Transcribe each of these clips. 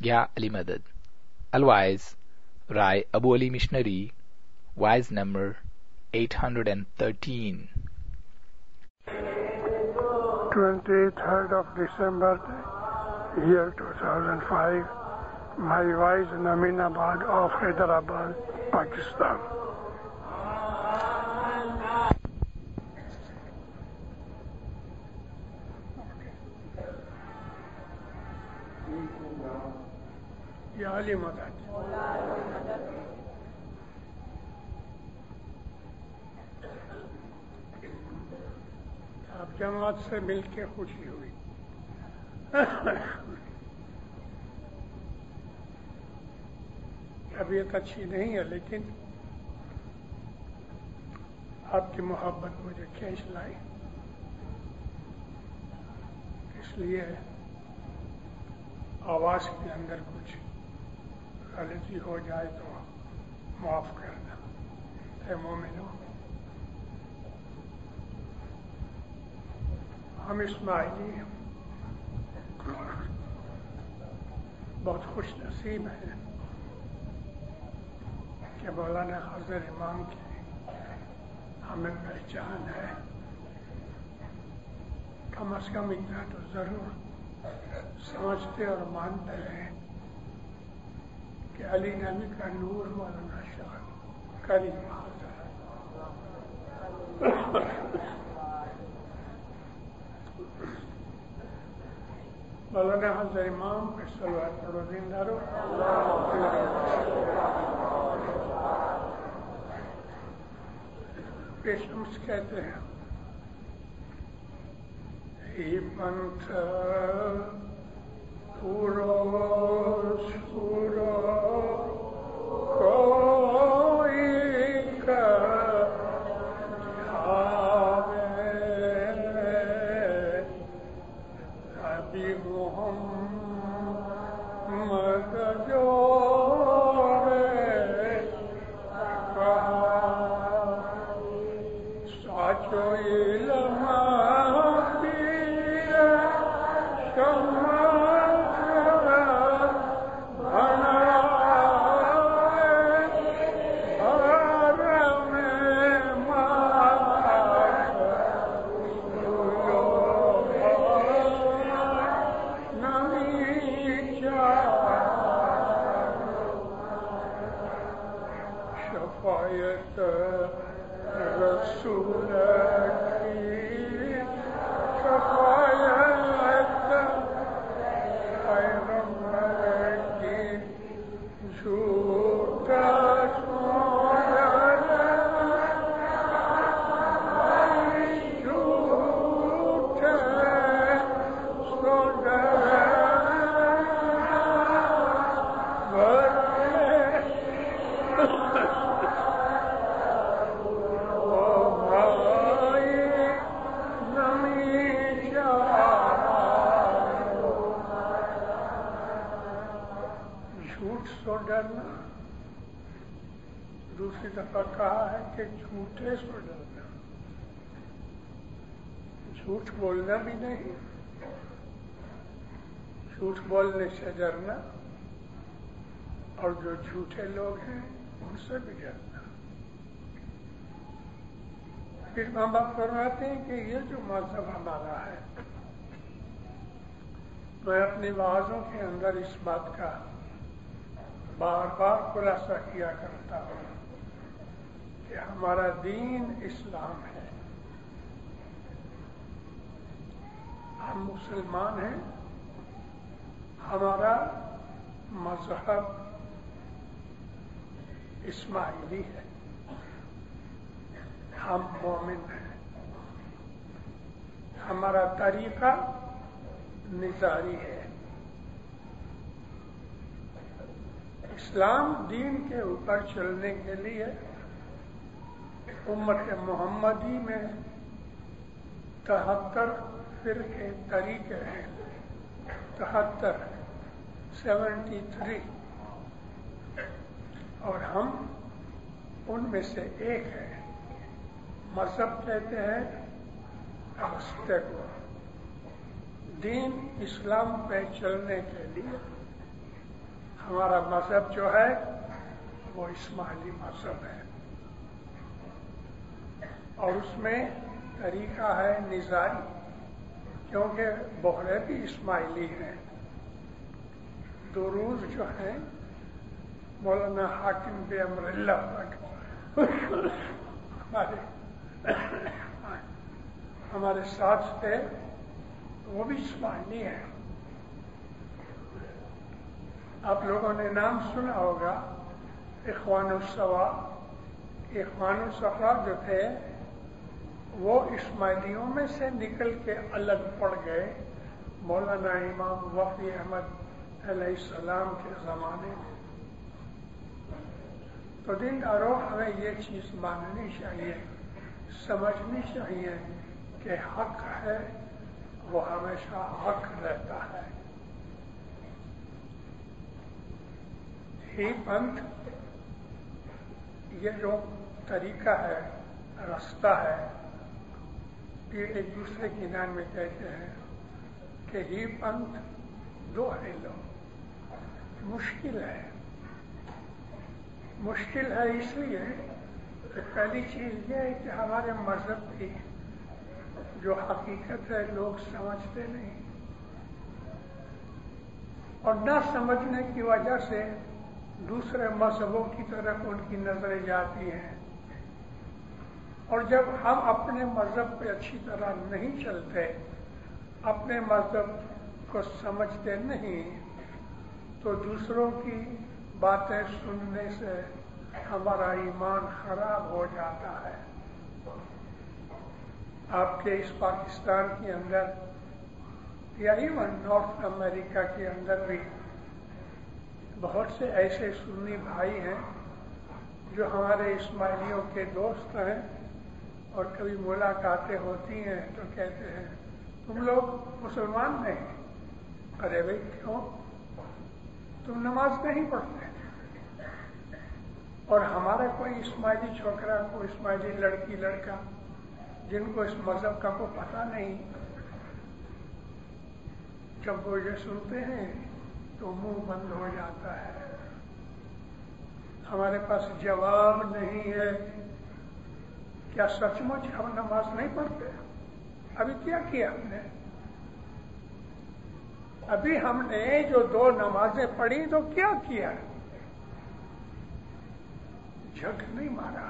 Ya Ali Madad. Otherwise, Rai Abu Ali Missionary, wise number 813. 23rd of December, year 2005, my wise in Aminabad of Hyderabad, Pakistan. Ya Ali Madad. اب جماعت سے مل کے خوشی ہوئی. طبیعت اچھی نہیں ہے لیکن آپ کی محبت مجھے کھینچ لائی، اس لیے آواز کے اندر کچھ غلطی ہو جائے تو معاف کرنا. اے مومنو، ہم اسماعیلی بہت خوش نصیب ہیں کہ مولانا حضرت امام کی ہمیں پہچان ہے. کم از کم اتنا تو ضرور سمجھتے اور مانتے ہیں کہ علی نبی کا نور مولانا شاہ کریم حضرت. مولانا حضرت امام پہ صلوات پڑھو دیندارو. پیشمس کہتے ہیں ہی پنتھ پورو پورو کوئی ابھی محمد جو ساچو علم شفایت رسول کی شفایت پیغمبر کی جھوٹ سو ڈرنا. دوسری دفعہ کہا ہے کہ جھوٹے سو ڈرنا. جھوٹ بولنا بھی نہیں، جھوٹ بولنے سے ڈرنا، اور جو جھوٹے لوگ ہیں ان سے بھی ڈرنا. پھر ماں باپ فرماتے ہیں کہ یہ جو مذہب ہمارا ہے، میں اپنی وعظوں کے اندر اس بات کا بار بار خلاصہ کیا کرتا ہوں کہ ہمارا دین اسلام ہے. ہم مسلمان ہیں، ہمارا مذہب اسماعیلی ہے، ہم مومن ہیں، ہمارا طریقہ نظاری ہے. اسلام دین کے اوپر چلنے کے لیے امت محمدی میں 73 فرقے طریقے ہیں. 73 اور ہم ان میں سے ایک ہیں. مذہب کہتے ہیں راستے کو. دین اسلام پہ چلنے کے لیے ہمارا مذہب جو ہے وہ اسماعیلی مذہب ہے، اور اس میں طریقہ ہے نظاری، کیونکہ بوہرے بھی اسماعیلی ہیں۔ دروز جو ہیں مولانا حاکم بے امر اللہ تک ہمارے ساتھ تھے، وہ بھی اسماعیلی ہیں۔ آپ لوگوں نے نام سنا ہوگا اخوان الصفا۔ اخوان الصفا جو تھے وہ اسماعیلیوں میں سے نکل کے الگ پڑ گئے مولانا امام وفی احمد علیہ السلام کے زمانے میں۔ تو دینداروں ہمیں یہ چیز ماننی چاہیے، سمجھنی چاہیے کہ حق ہے وہ ہمیشہ حق رہتا ہے۔ ہی پنتھ یہ جو طریقہ ہے، رستہ ہے، یہ ایک دوسرے کے نام میں کہتے ہیں کہ ہی پنتھ دو ہے لو، مشکل ہے۔ مشکل ہے اس لیے کہ پہلی چیز یہ ہے کہ ہمارے مذہب کی جو حقیقت ہے لوگ سمجھتے نہیں، اور نہ سمجھنے کی وجہ سے دوسرے مذہبوں کی طرف ان کی نظریں جاتی ہیں، اور جب ہم اپنے مذہب پہ اچھی طرح نہیں چلتے، اپنے مذہب کو سمجھتے نہیں، تو دوسروں کی باتیں سننے سے ہمارا ایمان خراب ہو جاتا ہے۔ آپ کے اس پاکستان کے اندر یا ایون نارتھ امریکہ کے اندر بھی بہت سے ایسے سنی بھائی ہیں جو ہمارے اسماعیلیوں کے دوست ہیں، اور کبھی ملاقاتیں ہوتی ہیں تو کہتے ہیں تم لوگ مسلمان نہیں۔ ارے بھائی کیوں؟ تم نماز نہیں پڑھتے؟ اور ہمارا کوئی اسماعیلی چھوکرا، کوئی اسماعیلی لڑکی لڑکا جن کو اس مذہب کا کوئی پتہ نہیں، جب وہ یہ سنتے ہیں تو منہ بند ہو جاتا ہے۔ ہمارے پاس جواب نہیں ہے۔ کیا سچ مچ ہم نماز نہیں پڑھتے؟ ابھی کیا کیا ہم نے؟ ابھی ہم نے جو 2 نمازیں پڑھی تو کیا کیا؟ جھک نہیں مارا۔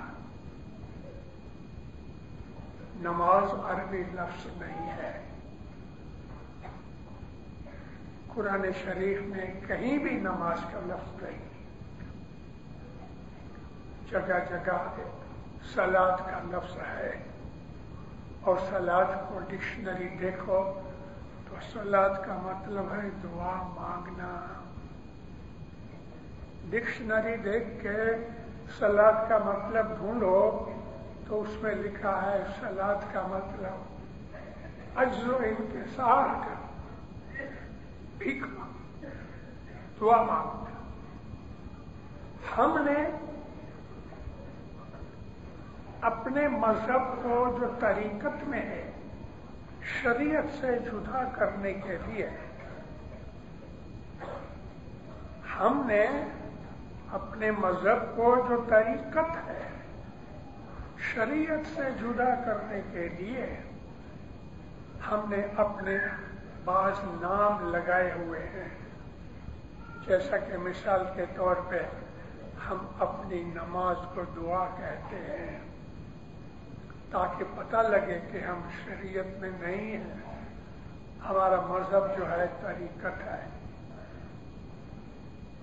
نماز عربی لفظ نہیں ہے، قرآن شریف میں کہیں بھی نماز کا لفظ نہیں، جگہ جگہ صلاۃ کا لفظ ہے، اور صلاۃ کو ڈکشنری دیکھو تو صلاۃ کا مطلب ہے دعا مانگنا۔ ڈکشنری دیکھ کے صلاۃ کا مطلب ڈھونڈو تو اس میں لکھا ہے صلاۃ کا مطلب عجز و انکسار کا، بھیک مانگنا، دعا مانگنا۔ ہم نے اپنے مذہب کو جو طریقت میں ہے شریعت سے جدا کرنے کے لیے ہم نے اپنے مذہب کو جو طریقت ہے شریعت سے جدا کرنے کے لیے ہم نے اپنے بعض نام لگائے ہوئے ہیں، جیسا کہ مثال کے طور پہ ہم اپنی نماز کو دعا کہتے ہیں تاکہ پتہ لگے کہ ہم شریعت میں نہیں ہیں، ہمارا مذہب جو ہے طریقت ہے،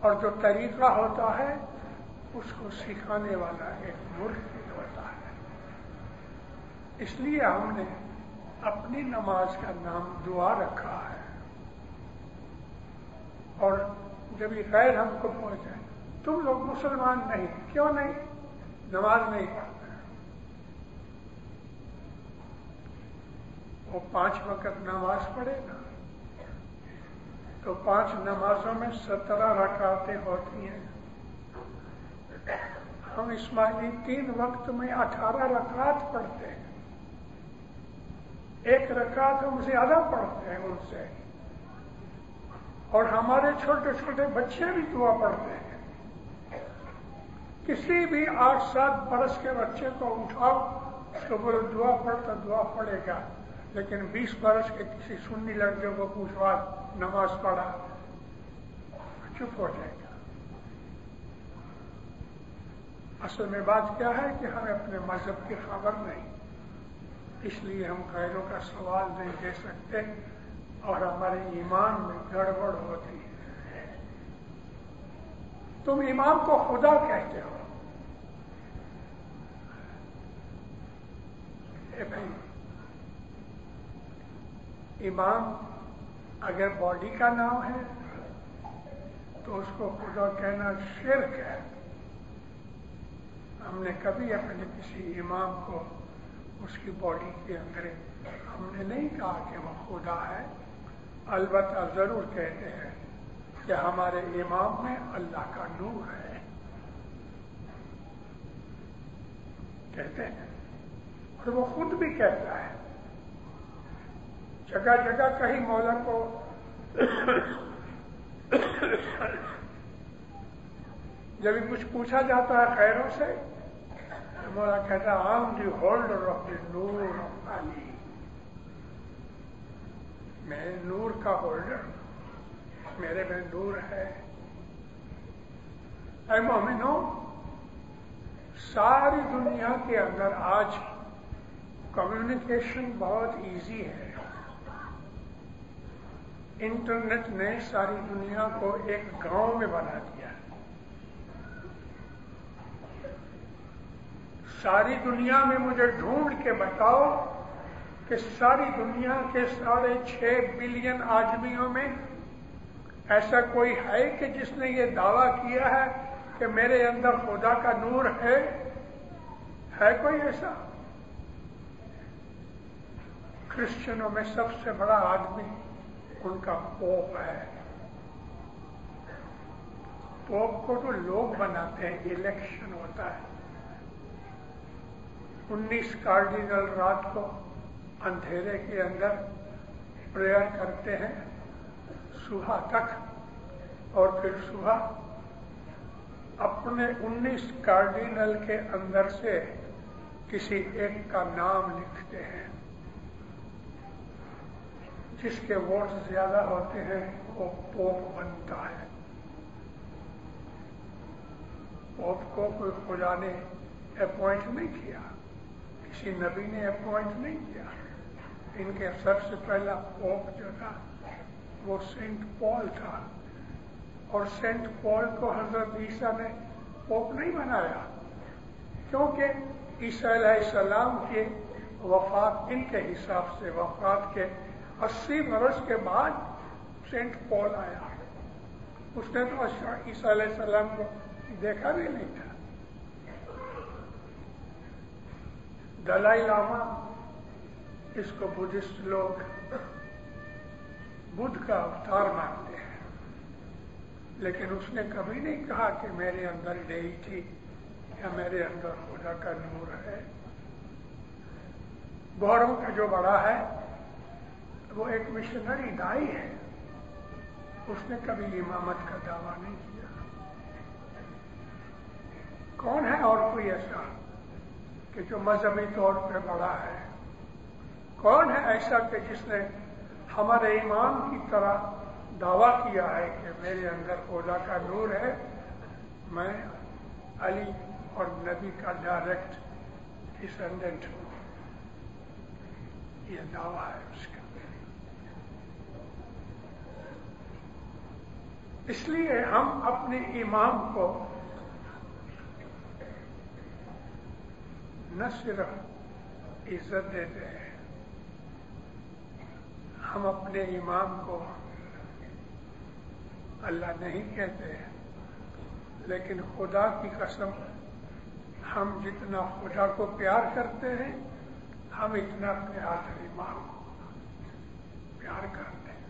اور جو طریقہ ہوتا ہے اس کو سکھانے والا ایک مرشد ہوتا ہے۔ اس لیے ہم نے اپنی نماز کا نام دعا رکھا ہے، اور جب یہ غیر ہم کو پہنچے تم لوگ مسلمان نہیں، کیوں نہیں؟ نماز نہیں پڑھتے۔ وہ 5 وقت نماز پڑھے گا تو 5 نمازوں میں 17 رکعتیں ہوتی ہیں۔ ہم اسماعیلی 3 وقت میں 18 رکعت پڑھتے ہیں، 1 رکعت ہم زیادہ پڑھتے ہیں ان سے، اور ہمارے چھوٹے چھوٹے بچے بھی دعا پڑھتے ہیں. کسی بھی 8-7 برس کے بچے کو اٹھاؤ، اس کو بولو دعا پڑھتا، دعا پڑھے گا. لیکن 20 برس کے کسی سنی لڑکے کو پوچھوا نماز پڑھا، چپ ہو جائے گا. اصل میں بات کیا ہے کہ ہمیں اپنے مذہب کی خبر نہیں، اس لیے ہم غیروں کا سوال نہیں دے سکتے اور ہمارے ایمان میں گڑبڑ ہوتی ہے. تم امام کو خدا کہتے ہو. اے بھائی، امام اگر باڈی کا نام ہے تو اس کو خدا کہنا شرک ہے. ہم نے کبھی اپنے کسی امام کو اس کی باڈی کے اندر ہم نے نہیں کہا کہ وہ خدا ہے. البتہ ضرور کہتے ہیں کہ ہمارے امام میں اللہ کا نور ہے، کہتے ہیں. اور وہ خود بھی کہتا ہے. جگہ جگہ کہیں مولا کو جب کچھ پوچھا جاتا ہے خیروں سے، مولا کہتا ہے I'm the holder of the Noor of علی. میں نور کا ہولڈر، میرے میں نور ہے. اے مومنو، ساری دنیا کے اندر آج کمیونیکیشن بہت ایزی ہے. انٹرنیٹ نے ساری دنیا کو ایک گاؤں میں بنا دیا. ساری دنیا میں مجھے ڈھونڈ کے بتاؤ کہ ساری دنیا کے 6.5 بلین آدمیوں میں ایسا کوئی ہے کہ جس نے یہ دعویٰ کیا ہے کہ میرے اندر خدا کا نور ہے؟ ہے کوئی ایسا؟ کرسچنوں میں سب سے بڑا آدمی ان کا پوپ ہے. پوپ کو تو لوگ بناتے ہیں، الیکشن ہوتا ہے. 19 کارڈینل رات کو اندھیرے کے اندر پریئر کرتے ہیں صبح تک، اور پھر صبح اپنے 19 کارڈینل کے اندر سے کسی ایک کا نام لکھتے ہیں. جس کے ووٹ زیادہ ہوتے ہیں وہ پوپ بنتا ہے. پوپ کو کوئی خدا نے اپوائنٹ نہیں کیا، کسی نبی نے اپوائنٹ نہیں کیا. ان کے سب سے پہلا پوپ جو تھا وہ سینٹ پال تھا، اور سینٹ پال کو حضرت عیسیٰ نے پوپ نہیں بنایا، کیونکہ عیسیٰ علیہ السلام کی وفات ان کے حساب سے وفات کے 80 برس کے بعد سینٹ پال آیا. اس نے تو عیسیٰ علیہ السلام کو دیکھا بھی نہیں تھا. دلائی لاما، اس کو بدھسٹ لوگ بدھ کا اوتار مانتے ہیں، لیکن اس نے کبھی نہیں کہا کہ میرے اندر ڈیوٹی یا میرے اندر خدا کا نور ہے. بہروں کا جو بڑا ہے وہ ایک مشنری دائی ہے، اس نے کبھی امامت کا دعویٰ نہیں کیا. کون ہے اور کوئی ایسا کہ جو مذہبی طور پہ بڑا ہے؟ کون ہے ایسا کہ جس نے ہمارے ایمان کی طرح دعویٰ کیا ہے کہ میرے اندر خدا کا نور ہے، میں علی اور نبی کا ڈائریکٹ ڈسینڈنٹ ہوں؟ یہ دعویٰ ہے اس کا. اس لیے ہم اپنے امام کو نہ صرف عزت دیتے ہیں، ہم اپنے امام کو اللہ نہیں کہتے ہیں، لیکن خدا کی قسم ہم جتنا خدا کو پیار کرتے ہیں ہم اتنا اپنے حاضر امام کو پیار کرتے ہیں.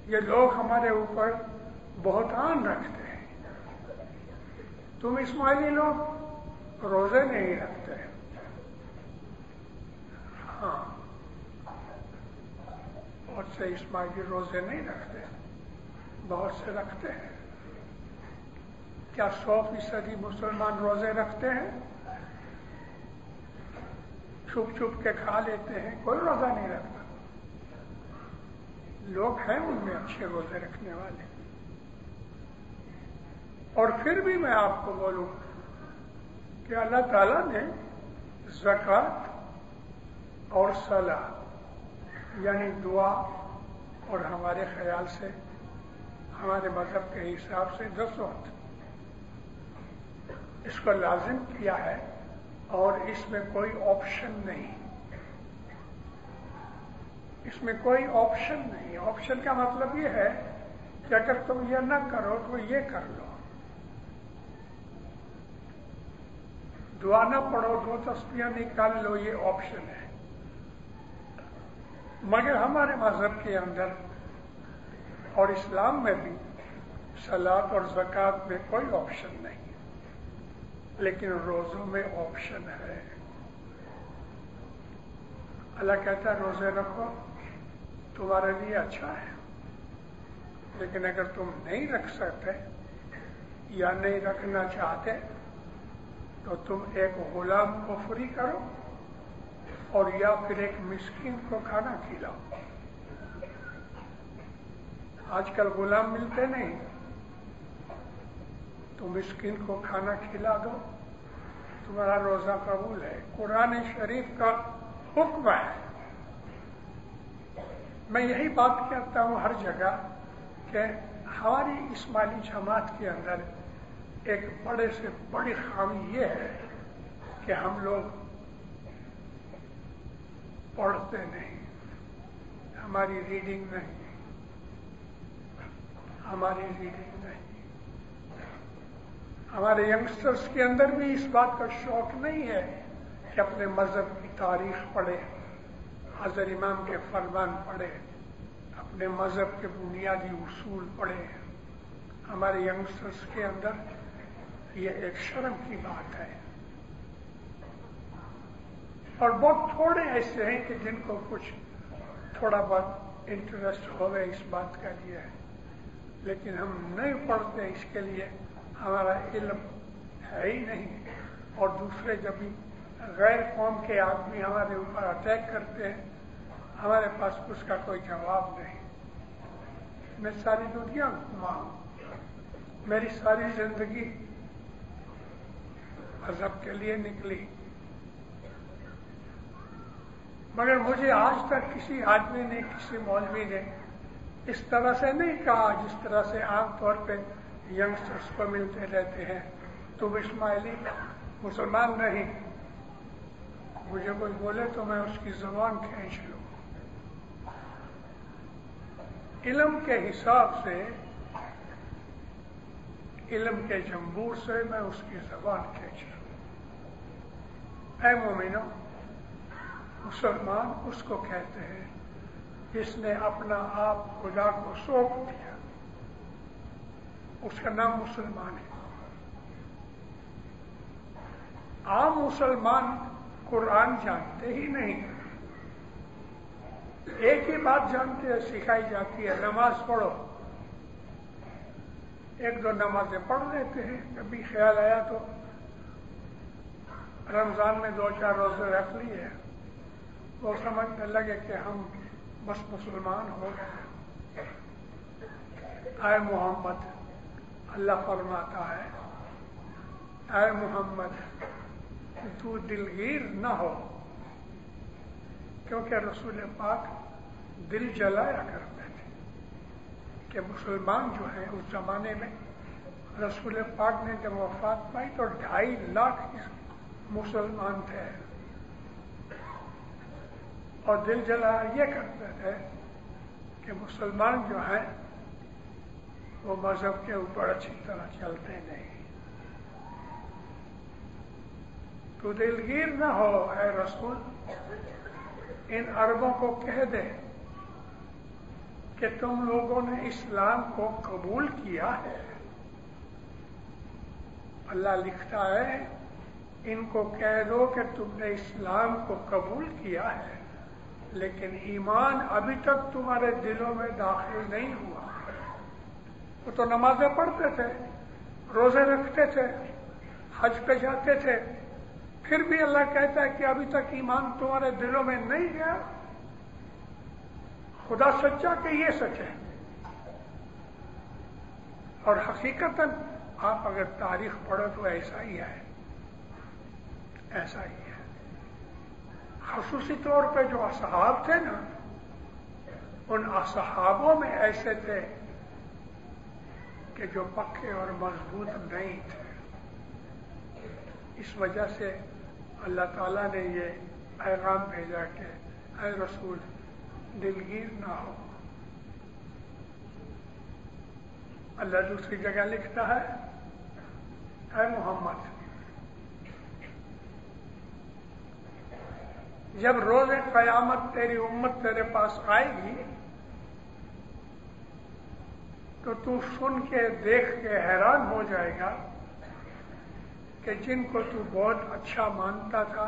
یہ لوگ ہمارے اوپر بہتان رکھتے ہیں. تم اسماعیلی لوگ روزے نہیں رکھتے. ہاں، بہت سے اسماعیلی روزے نہیں رکھتے، بہت سے رکھتے ہیں۔ کیا 100% مسلمان روزے رکھتے ہیں؟ چھپ چھپ کے کھا لیتے ہیں، کوئی روزہ نہیں رکھتا۔ لوگ ہیں ان میں اچھے روزے رکھنے والے۔ اور پھر بھی میں آپ کو بولوں کہ اللہ تعالیٰ نے زکوٰۃ اور صلاۃ یعنی دعا اور ہمارے خیال سے ہمارے مذہب کے حساب سے 10 وقت اس کو لازم کیا ہے، اور اس میں کوئی آپشن نہیں، اس میں کوئی آپشن نہیں۔ آپشن کا مطلب یہ ہے کہ اگر تم یہ نہ کرو تو یہ کر لو، دعا نہ پڑھو 2 تسبیحاں نکال لو، یہ آپشن ہے۔ مگر ہمارے مذہب کے اندر اور اسلام میں بھی صلاۃ اور زکوٰۃ میں کوئی آپشن نہیں، لیکن روزوں میں آپشن ہے۔ اللہ کہتا ہے روزے رکھو، تمہارے لیے اچھا ہے، لیکن اگر تم نہیں رکھ سکتے یا نہیں رکھنا چاہتے تو تم ایک غلام کو فری کرو اور یا پھر ایک مسکین کو کھانا کھلاؤ۔ آج کل غلام ملتے نہیں تو مسکین کو کھانا کھلا دو، تمہارا روزہ قبول ہے۔ قرآن شریف کا حکم ہے۔ میں یہی بات کہتا ہوں ہر جگہ کہ ہماری اسماعیلی جماعت کے اندر ایک بڑے سے بڑی خامی یہ ہے کہ ہم لوگ پڑھتے نہیں، ہماری ریڈنگ نہیں، ہماری ریڈنگ نہیں۔ ہمارے ینگسٹرز کے اندر بھی اس بات کا شوق نہیں ہے کہ اپنے مذہب کی تاریخ پڑھے، حضرت امام کے فرمان پڑھے، اپنے مذہب کے بنیادی اصول پڑھے۔ ہمارے ینگسٹرز کے اندر یہ ایک شرم کی بات ہے، اور بہت تھوڑے ایسے ہیں کہ جن کو کچھ تھوڑا بہت انٹرسٹ ہوئے اس بات کا لیے، لیکن ہم نہیں پڑھتے، اس کے لیے ہمارا علم ہے ہی نہیں۔ اور دوسرے جب بھی غیر قوم کے آدمی ہمارے اوپر اٹیک کرتے ہیں، ہمارے پاس اس کا کوئی جواب نہیں۔ میں ساری دنیا گھوما ہوں، میری ساری زندگی مذہب کے لیے نکلی، مگر مجھے آج تک کسی آدمی نے، کسی مولوی نے اس طرح سے نہیں کہا جس طرح سے عام طور پہ ینگسٹرز کو ملتے رہتے ہیں، تم اسماعیلی مسلمان نہیں۔ مجھے کوئی بولے تو میں اس کی زبان کھینچ لوں۔ علم کے حساب سے، علم کے جمبور سے میں اس کی زبان کھینچ لوں۔ اے مومنو، مسلمان اس کو کہتے ہیں جس نے اپنا آپ خدا کو سونپ دیا، اس کا نام مسلمان ہے۔ عام مسلمان قرآن جانتے ہی نہیں، ایک ہی بات جانتے ہیں، سکھائی جاتی ہے، نماز پڑھو۔ 1-2 نمازیں پڑھ لیتے ہیں، کبھی خیال آیا تو رمضان میں 2-4 روزے رکھ لیے، وہ سمجھنے لگے کہ ہم بس مسلمان ہو گئے۔ اے محمد، اللہ فرماتا ہے، اے محمد تو دلگیر نہ ہو، کیونکہ رسول پاک دل جلایا کرتے تھے کہ مسلمان جو ہیں اس زمانے میں رسول پاک نے جب وفات پائی تو 2.5 لاکھ مسلمان تھے، اور دل جلایا یہ کرتے تھے کہ مسلمان جو ہیں وہ مذہب کے اوپر اچھی طرح چلتے نہیں۔ تو دلگیر نہ ہو اے رسول، ان عربوں کو کہہ دے کہ تم لوگوں نے اسلام کو قبول کیا ہے۔ اللہ لکھتا ہے ان کو کہہ دو کہ تم نے اسلام کو قبول کیا ہے، لیکن ایمان ابھی تک تمہارے دلوں میں داخل نہیں ہوا. وہ تو نمازیں پڑھتے تھے، روزے رکھتے تھے، حج پہ جاتے تھے، پھر بھی اللہ کہتا ہے کہ ابھی تک ایمان تمہارے دلوں میں نہیں گیا. خدا سچا کہ یہ سچ ہے. اور حقیقتاً آپ اگر تاریخ پڑھو تو ایسا ہی ہے، ایسا ہی ہے. خصوصی طور پہ جو اصحاب تھے نا، ان اصحابوں میں ایسے تھے کہ جو پکے اور مضبوط نہیں تھے. اس وجہ سے اللہ تعالیٰ نے یہ پیغام بھیجا کہ اے رسول دلگیر نہ ہو. اللہ دوسری جگہ لکھتا ہے اے محمد جب روز قیامت تیری امت تیرے پاس آئے گی تو تو سن کے دیکھ کے حیران ہو جائے گا کہ جن کو تو بہت اچھا مانتا تھا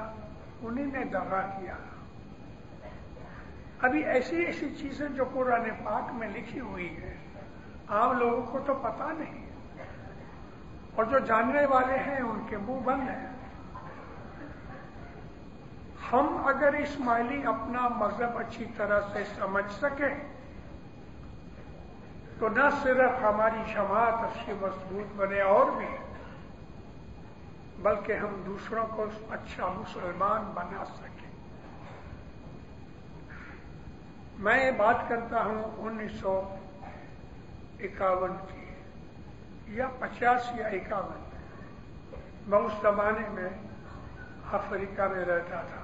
انہی نے دغا کیا. ابھی ایسی ایسی چیزیں جو قرآن پاک میں لکھی ہوئی ہے عام لوگوں کو تو پتا نہیں، اور جو جاننے والے ہیں ان کے منہ بند ہیں. ہم اگر اسماعیلی اپنا مذہب اچھی طرح سے سمجھ سکیں تو نہ صرف ہماری جماعت اچھی مضبوط بنے اور بھی، بلکہ ہم دوسروں کو اچھا مسلمان بنا سکیں. میں بات کرتا ہوں 1951 کی یا 50 یا 51. میں اس زمانے میں افریقہ میں رہتا تھا.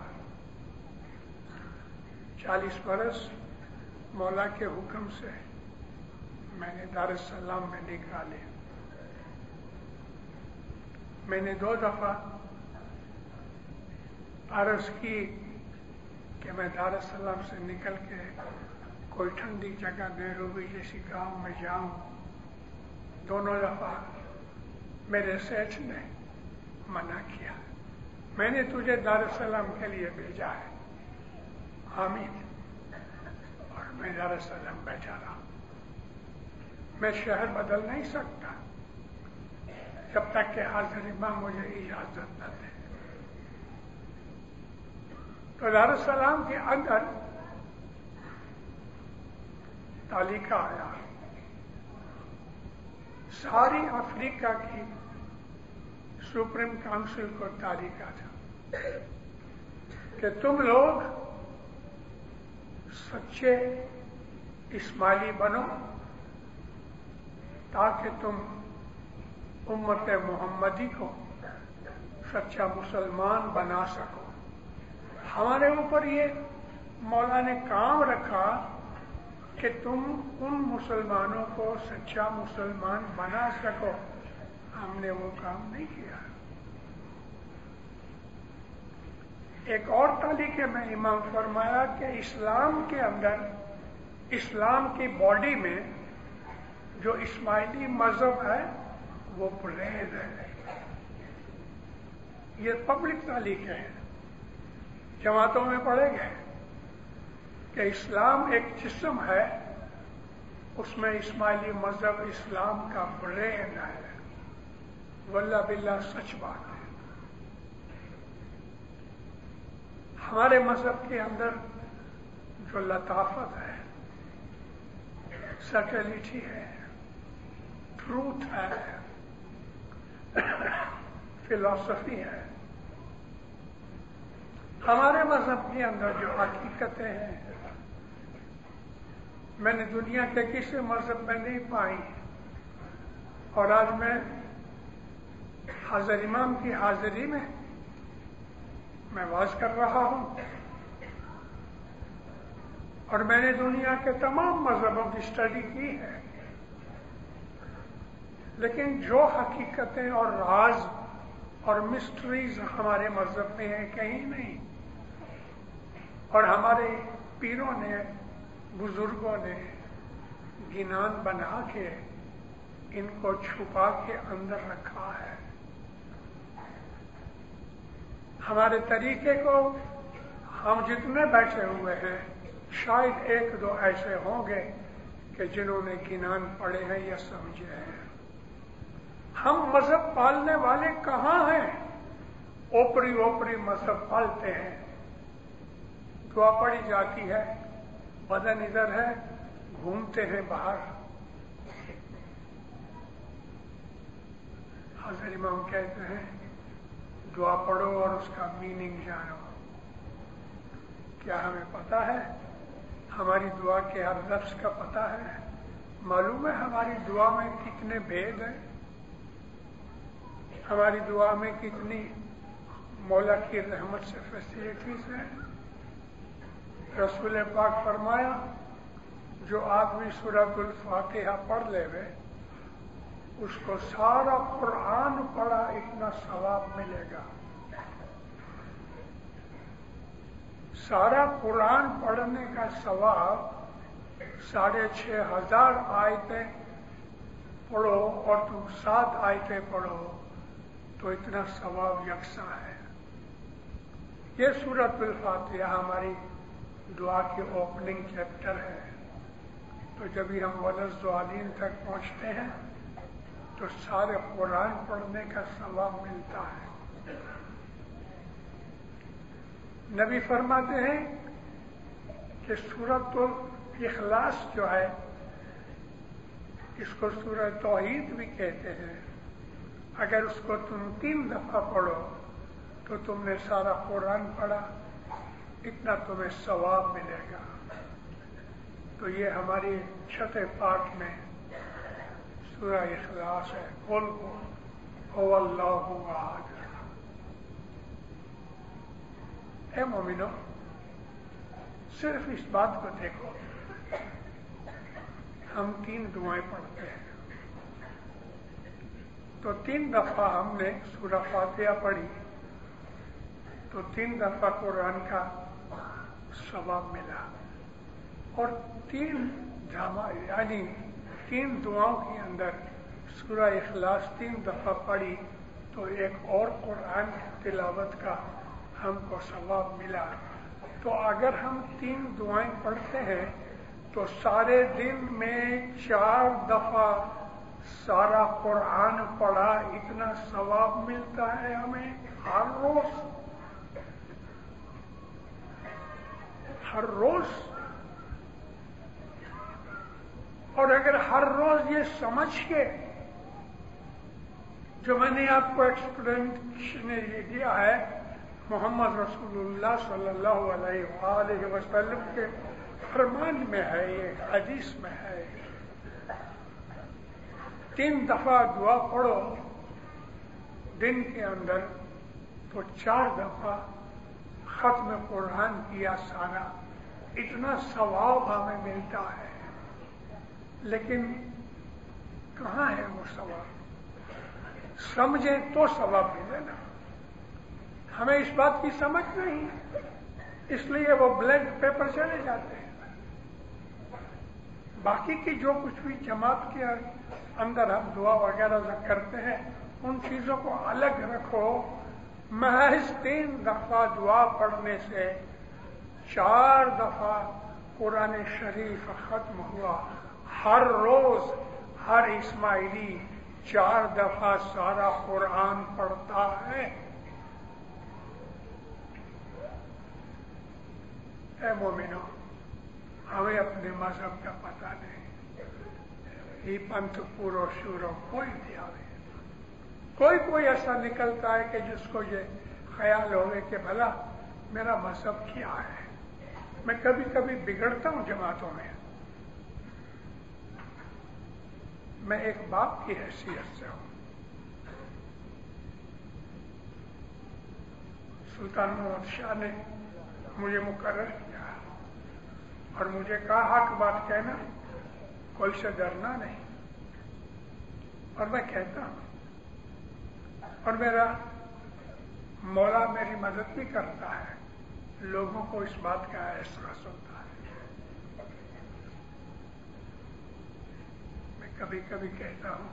40 برس مولا کے حکم سے میں نے دارالسلام میں نکالے. میں نے 2 دفعہ عرض کی کہ میں دارالسلام سے نکل کے کوئی ٹھنڈی جگہ نیروبی جیسی گاؤں میں جاؤں. دونوں دفعہ میرے سیٹھ نے منع کیا. میں نے تجھے دارالسلام کے لیے بھیجا ہے. آمین. اور میں دارالسلام بیٹھا رہا. میں شہر بدل نہیں سکتا جب تک کہ حاضر امام مجھے اجازت نہ دے. تو دارالسلام کے اندر تعلیقہ آیا. ساری افریقہ کی سپریم کونسل کو تعلیقہ تھا کہ تم لوگ سچے اسماعیلی بنو تاکہ تم امت محمدی کو سچا مسلمان بنا سکو. ہمارے اوپر یہ مولا نے کام رکھا کہ تم ان مسلمانوں کو سچا مسلمان بنا سکو. ہم نے وہ کام نہیں کیا. ایک اور تعلیق میں امام فرمایا کہ اسلام کے اندر، اسلام کی باڈی میں جو اسماعیلی مذہب ہے وہ پلیز ہے. یہ پبلک تعلیق ہے، جماعتوں میں پڑھے گئے کہ اسلام ایک جسم ہے، اس میں اسماعیلی مذہب اسلام کا برین ہے. واللہ باللہ سچ بات ہے. ہمارے مذہب کے اندر جو لطافت ہے، سٹلٹی ہے، ٹروتھ ہے، فلسفی ہے، ہمارے مذہب کے اندر جو حقیقتیں ہیں میں نے دنیا کے کسی مذہب میں نہیں پائی. اور آج میں حاضر امام کی حاضری میں واز کر رہا ہوں اور میں نے دنیا کے تمام مذہبوں کی اسٹڈی کی ہے، لیکن جو حقیقتیں اور راز اور مسٹریز ہمارے مذہب میں ہیں کہیں نہیں. اور ہمارے پیروں نے، بزرگوں نے گنان بنا کے ان کو چھپا کے اندر رکھا ہے. ہمارے طریقے کو ہم جتنے بیٹھے ہوئے ہیں شاید ایک دو ایسے ہوں گے کہ جنہوں نے کنان پڑھے ہیں یا سمجھے ہیں۔ ہم مذہب پالنے والے کہاں ہیں؟ اوپری اوپری مذہب پالتے ہیں، دعا پڑھی جاتی ہے، بدن ادھر ہے، گھومتے ہیں باہر۔ حضرت امام کہتے ہیں دعا پڑھو اور اس کا میننگ جانو۔ کیا ہمیں پتا ہے؟ ہماری دعا کے ہر لفظ کا پتا ہے؟ معلوم ہے ہماری دعا میں کتنے بھید ہیں، ہماری دعا میں کتنی مولا کی رحمت سے فیسلٹیز ہیں۔ رسول پاک فرمایا جو آدمی سورۃ الفاتحہ پڑھ لے وے اس کو سارا قرآن پڑھا اتنا ثواب ملے گا۔ سارا قرآن پڑھنے کا ثواب 6,500 آیتیں پڑھو اور تم 7 آیتیں پڑھو تو اتنا ثواب یکساں ہے۔ یہ سورۃ الفاتحہ ہماری دعا کی اوپننگ چیپٹر ہے۔ تو جب ہی ہم وللضالین تک پہنچتے ہیں تو سارے قرآن پڑھنے کا ثواب ملتا ہے۔ نبی فرماتے ہیں کہ سورۃ الاخلاص جو ہے اس کو سورہ توحید بھی کہتے ہیں، اگر اس کو تم 3 دفعہ پڑھو تو تم نے سارا قرآن پڑھا، اتنا تمہیں ثواب ملے گا۔ تو یہ ہماری چھٹے پارٹ میں سورہ اخلاص ہے، قل هو اللہ احد۔ اے مومنو، صرف اس بات کو دیکھو، ہم 3 دعائیں پڑھتے ہیں تو 3 دفعہ ہم نے سورہ فاتحہ پڑھی تو 3 دفعہ قرآن کا ثواب ملا، اور 3 یعنی 3 دعاؤں کے اندر سورہ اخلاص 3 دفعہ پڑھی تو ایک اور قرآن کی تلاوت کا ہم کو ثواب ملا۔ تو اگر ہم 3 دعائیں پڑھتے ہیں تو سارے دن میں 4 دفعہ سارا قرآن پڑھا، اتنا ثواب ملتا ہے ہمیں ہر روز۔ ہر روز، اور اگر ہر روز یہ سمجھ کے جو میں نے آپ کو ایکسپلینیشن یہ دیا ہے محمد رسول اللہ صلی اللہ علیہ وآلہ وسلم کے فرمان میں ہے، یہ حدیث میں ہے، 3 دفعہ دعا پڑھو دن کے اندر تو 4 دفعہ ختم قرآن کیا سارا، اتنا ثواب ہمیں ملتا ہے۔ لیکن کہاں ہے وہ ثواب؟ سمجھے تو ثواب ملے نا، ہمیں اس بات کی سمجھ نہیں، اس لیے وہ بلینک پیپر چلے جاتے ہیں۔ باقی کی جو کچھ بھی جماعت کے اندر ہم دعا وغیرہ کرتے ہیں ان چیزوں کو الگ رکھو۔ محض 3 دفعہ دعا پڑھنے سے 4 دفعہ قرآن شریف ختم ہوا۔ ہر روز ہر اسماعیلی 4 دفعہ سارا قرآن پڑھتا ہے۔ اے مومنو، ہمیں اپنے مذہب کا پتہ نہیں، یہ پنتھ پورو شورو کوئی دیا نہیں۔ کوئی ایسا نکلتا ہے کہ جس کو یہ خیال ہوئے کہ بھلا میرا مذہب کیا ہے۔ میں کبھی کبھی بگڑتا ہوں جماعتوں میں، میں ایک باپ کی حیثیت سے ہوں۔ سلطان محمد شاہ نے مجھے مقرر کیا اور مجھے کہا حق بات کہنا، کوئی سے ڈرنا نہیں، اور میں کہتا ہوں، اور میرا مولا میری مدد بھی کرتا ہے، لوگوں کو اس بات کا احساس ہوتا ہے۔ میں کبھی کبھی کہتا ہوں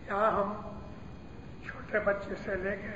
یہاں ہم چھوٹے بچے سے لے کے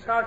60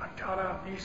18-20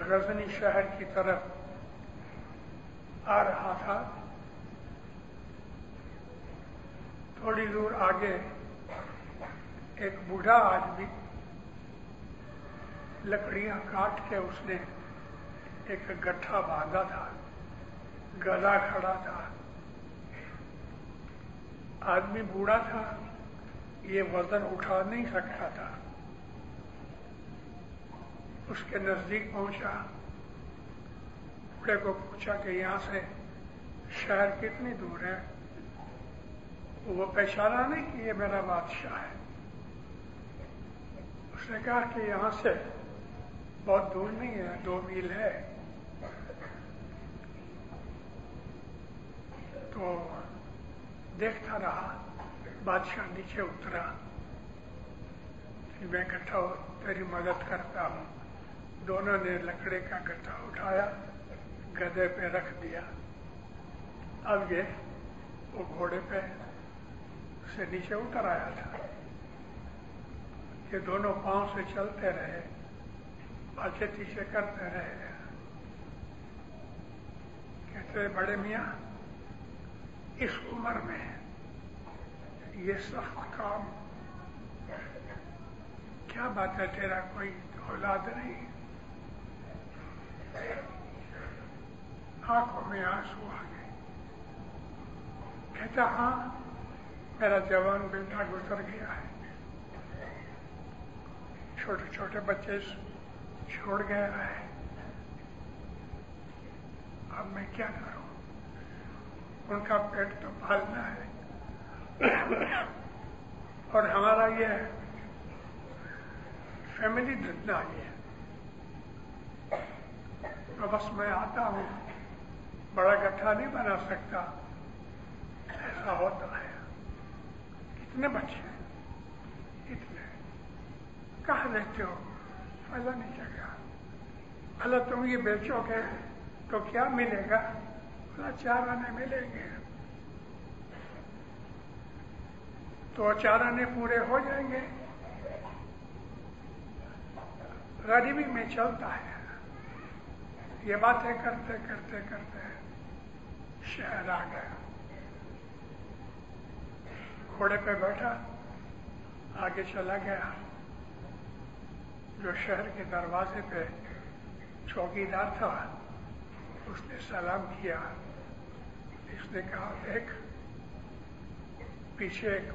غزنی شہر کی طرف آ رہا تھا. تھوڑی دور آگے ایک بوڑھا آدمی لکڑیاں کاٹ کے اس نے ایک گٹھا باندھا تھا, گدا کھڑا تھا. آدمی بوڑھا تھا, یہ وزن اٹھا نہیں سکتا تھا. اس کے نزدیک پہنچا, بوڑھے کو پوچھا کہ یہاں سے شہر کتنی دور ہے. وہ پہچانا نہیں کہ یہ میرا بادشاہ ہے. اس نے کہا کہ یہاں سے بہت دور نہیں ہے, 2 میل ہے. تو دیکھتا رہا. بادشاہ نیچے اترا کہ میں گٹھا تیری مدد کرتا ہوں. دونوں نے لکڑے کا گٹھا اٹھایا, گدے پہ رکھ دیا. اب یہ وہ گھوڑے پہ سے نیچے اتر آیا تھا. یہ دونوں پاؤں سے چلتے رہے, آگے پیچھے کرتے رہے. کہتے بڑے میاں, اس عمر میں یہ سخت کام, کیا بات ہے, تیرا کوئی اولاد نہیں؟ آنکھوں میں آنسو آ گئے. کہتا ہاں, میرا جوان بیٹا گزر گیا ہے, چھوٹے چھوٹے بچے چھوڑ گیا ہے. اب میں کیا کروں؟ ان کا پیٹ تو پالنا ہے, اور ہمارا یہ فیملی دھندہ یہ. بس میں آتا ہوں, بڑا گٹھا نہیں بنا سکتا. ایسا ہوتا ہے. کتنے بچے ہیں؟ اتنے. کہاں رہتے ہو؟ فلانی جگہ. اللہ تم یہ بیچو گے تو کیا ملے گا؟ 4 آنے ملیں گے. تو 4 آنے پورے ہو جائیں گے. غریبی میں چلتا ہے. یہ باتیں کرتے کرتے کرتے شہر آ گیا. گھوڑے پہ بیٹھا, آگے چلا گیا. جو شہر کے دروازے پہ چوکیدار تھا, اس نے سلام کیا. اس نے کہا دیکھ, پیچھے ایک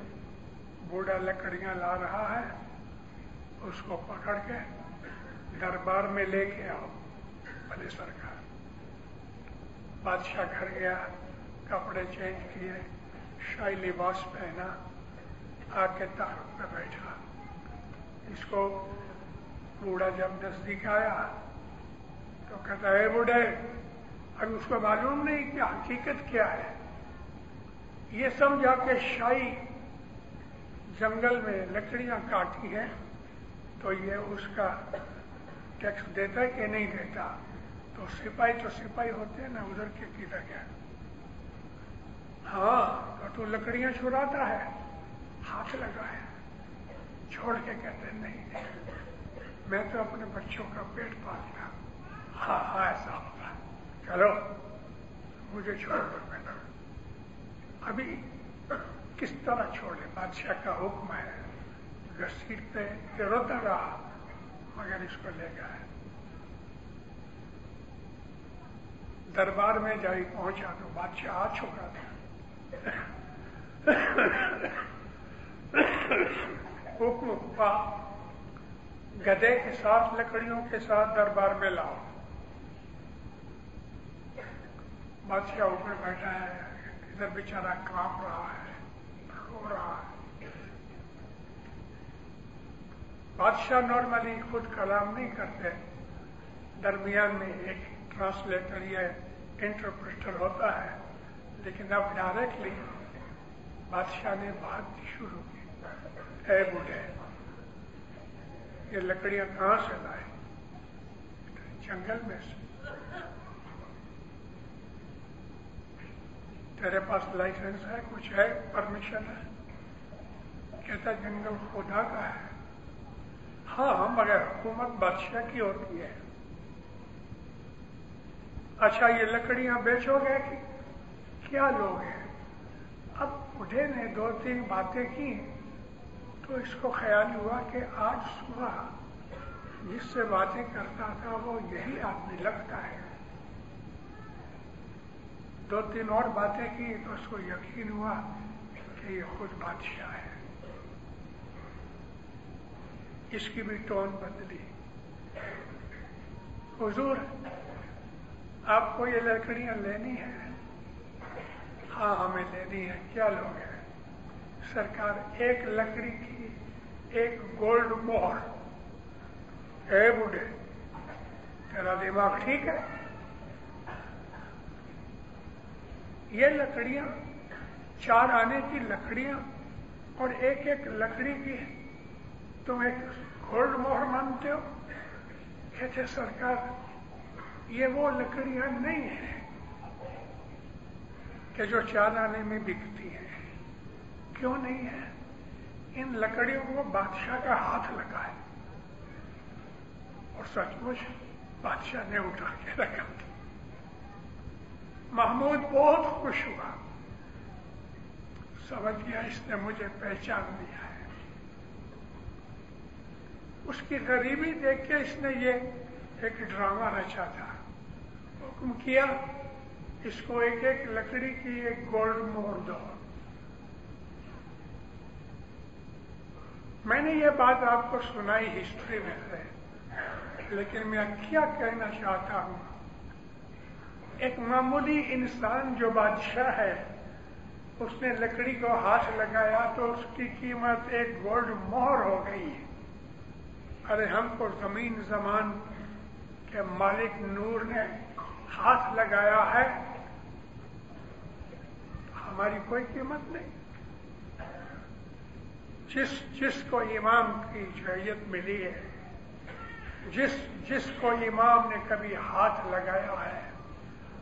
بوڑھا لکڑیاں لا رہا ہے, اس کو پکڑ کے دربار میں لے کے آؤ. بھلے سرکار. بادشاہ گھر گیا, کپڑے چینج کیے, شاہی لباس پہنا, آ کے تخت پہ بیٹھا. اس کو بوڑھا جب نزدیک آیا تو کہتا ہے بوڑھے, اب اس کو معلوم نہیں کہ حقیقت کیا ہے. یہ سمجھا کہ شاہی جنگل میں لکڑیاں کاٹی ہیں تو یہ اس کا ٹیکس دیتا ہے کہ نہیں دیتا. تو سپاہی ہوتے ہیں نا, ادھر کے کدھر گیا. ہاں, تو لکڑیاں چھڑاتا ہے. ہاتھ لگایا, چھوڑ کے کہتے نہیں, میں تو اپنے بچوں کا پیٹ پالتا. ہاں ہاں ایسا ہوگا, چلو مجھے چھوڑ دو. میں ابھی کس طرح چھوڑے؟ بادشاہ کا حکم ہے. گھسیٹ پہ روتا رہا مگر اس کو لے گیا. دربار میں جائی پہنچا تو بادشاہ آ چکا تھا. حکم ہوا گدے کے ساتھ, لکڑیوں کے ساتھ دربار میں لاؤ. بادشاہ اوپر بیٹھا ہے, ادھر بیچارہ کانپ رہا ہے, رو رہا ہے. بادشاہ نارملی خود کلام نہیں کرتے, درمیان میں ایک ٹرانسلیٹر یا انٹرپریٹر ہوتا ہے. لیکن اب ڈائریکٹلی بادشاہ نے بات شروع کی. اے بوڑھے, یہ لکڑیاں کہاں سے لائے؟ جنگل میں سے. تیرے پاس لائسنس ہے, کچھ ہے, پرمیشن ہے؟ کہتا جنگل خدا کا ہے. ہاں مگر حکومت بادشاہ کی ہوتی ہے. اچھا یہ لکڑیاں بیچو گے کہ کیا لوگ ہیں؟ اب بوڑھے نے 2-3 باتیں کی تو اس کو خیال ہوا کہ آج صبح جس سے باتیں کرتا تھا وہ یہی آدمی لگتا ہے. 2-3 اور باتیں کی تو اس کو یقین ہوا کہ یہ خود بادشاہ ہے. اس کی بھی ٹون بدلی. حضور آپ کو یہ لکڑیاں لینی ہیں؟ ہاں ہمیں لینی ہے. کیا لوگ ہیں؟ سرکار ایک لکڑی کی ایک گولڈ مہر. اے بوڑھے تیرا دماغ ٹھیک ہے؟ یہ لکڑیاں 4 آنے کی لکڑیاں اور ایک لکڑی کی تم ایک گولڈ مہر مانتے ہو؟ کہتے سرکار یہ وہ لکڑیاں نہیں ہیں کہ جو 4 آنے میں بکتی ہیں. کیوں نہیں ہے؟ ان لکڑیوں کو بادشاہ کا ہاتھ لگا ہے. اور سچ مچ بادشاہ نے اٹھا کے رکھا. محمود بہت خوش ہوا. سمجھ گیا اس نے مجھے پہچان لیا ہے. اس کی غریبی دیکھ کے اس نے یہ ایک ڈرامہ رچا تھا. حکم کیا اس کو ایک لکڑی کی ایک گولڈ مہر دو. میں نے یہ بات آپ کو سنائی ہسٹری میں سے، لیکن میں کیا کہنا چاہتا ہوں، ایک معمولی انسان جو بادشاہ ہے اس نے لکڑی کو ہاتھ لگایا تو اس کی قیمت ایک گولڈ مہر ہو گئی. ارے ہم کو زمین زمان کے مالک نور نے ہاتھ لگایا ہے، ہماری کوئی قیمت نہیں. جس کو امام کی شریعت ملی ہے، جس کو امام نے کبھی ہاتھ لگایا ہے،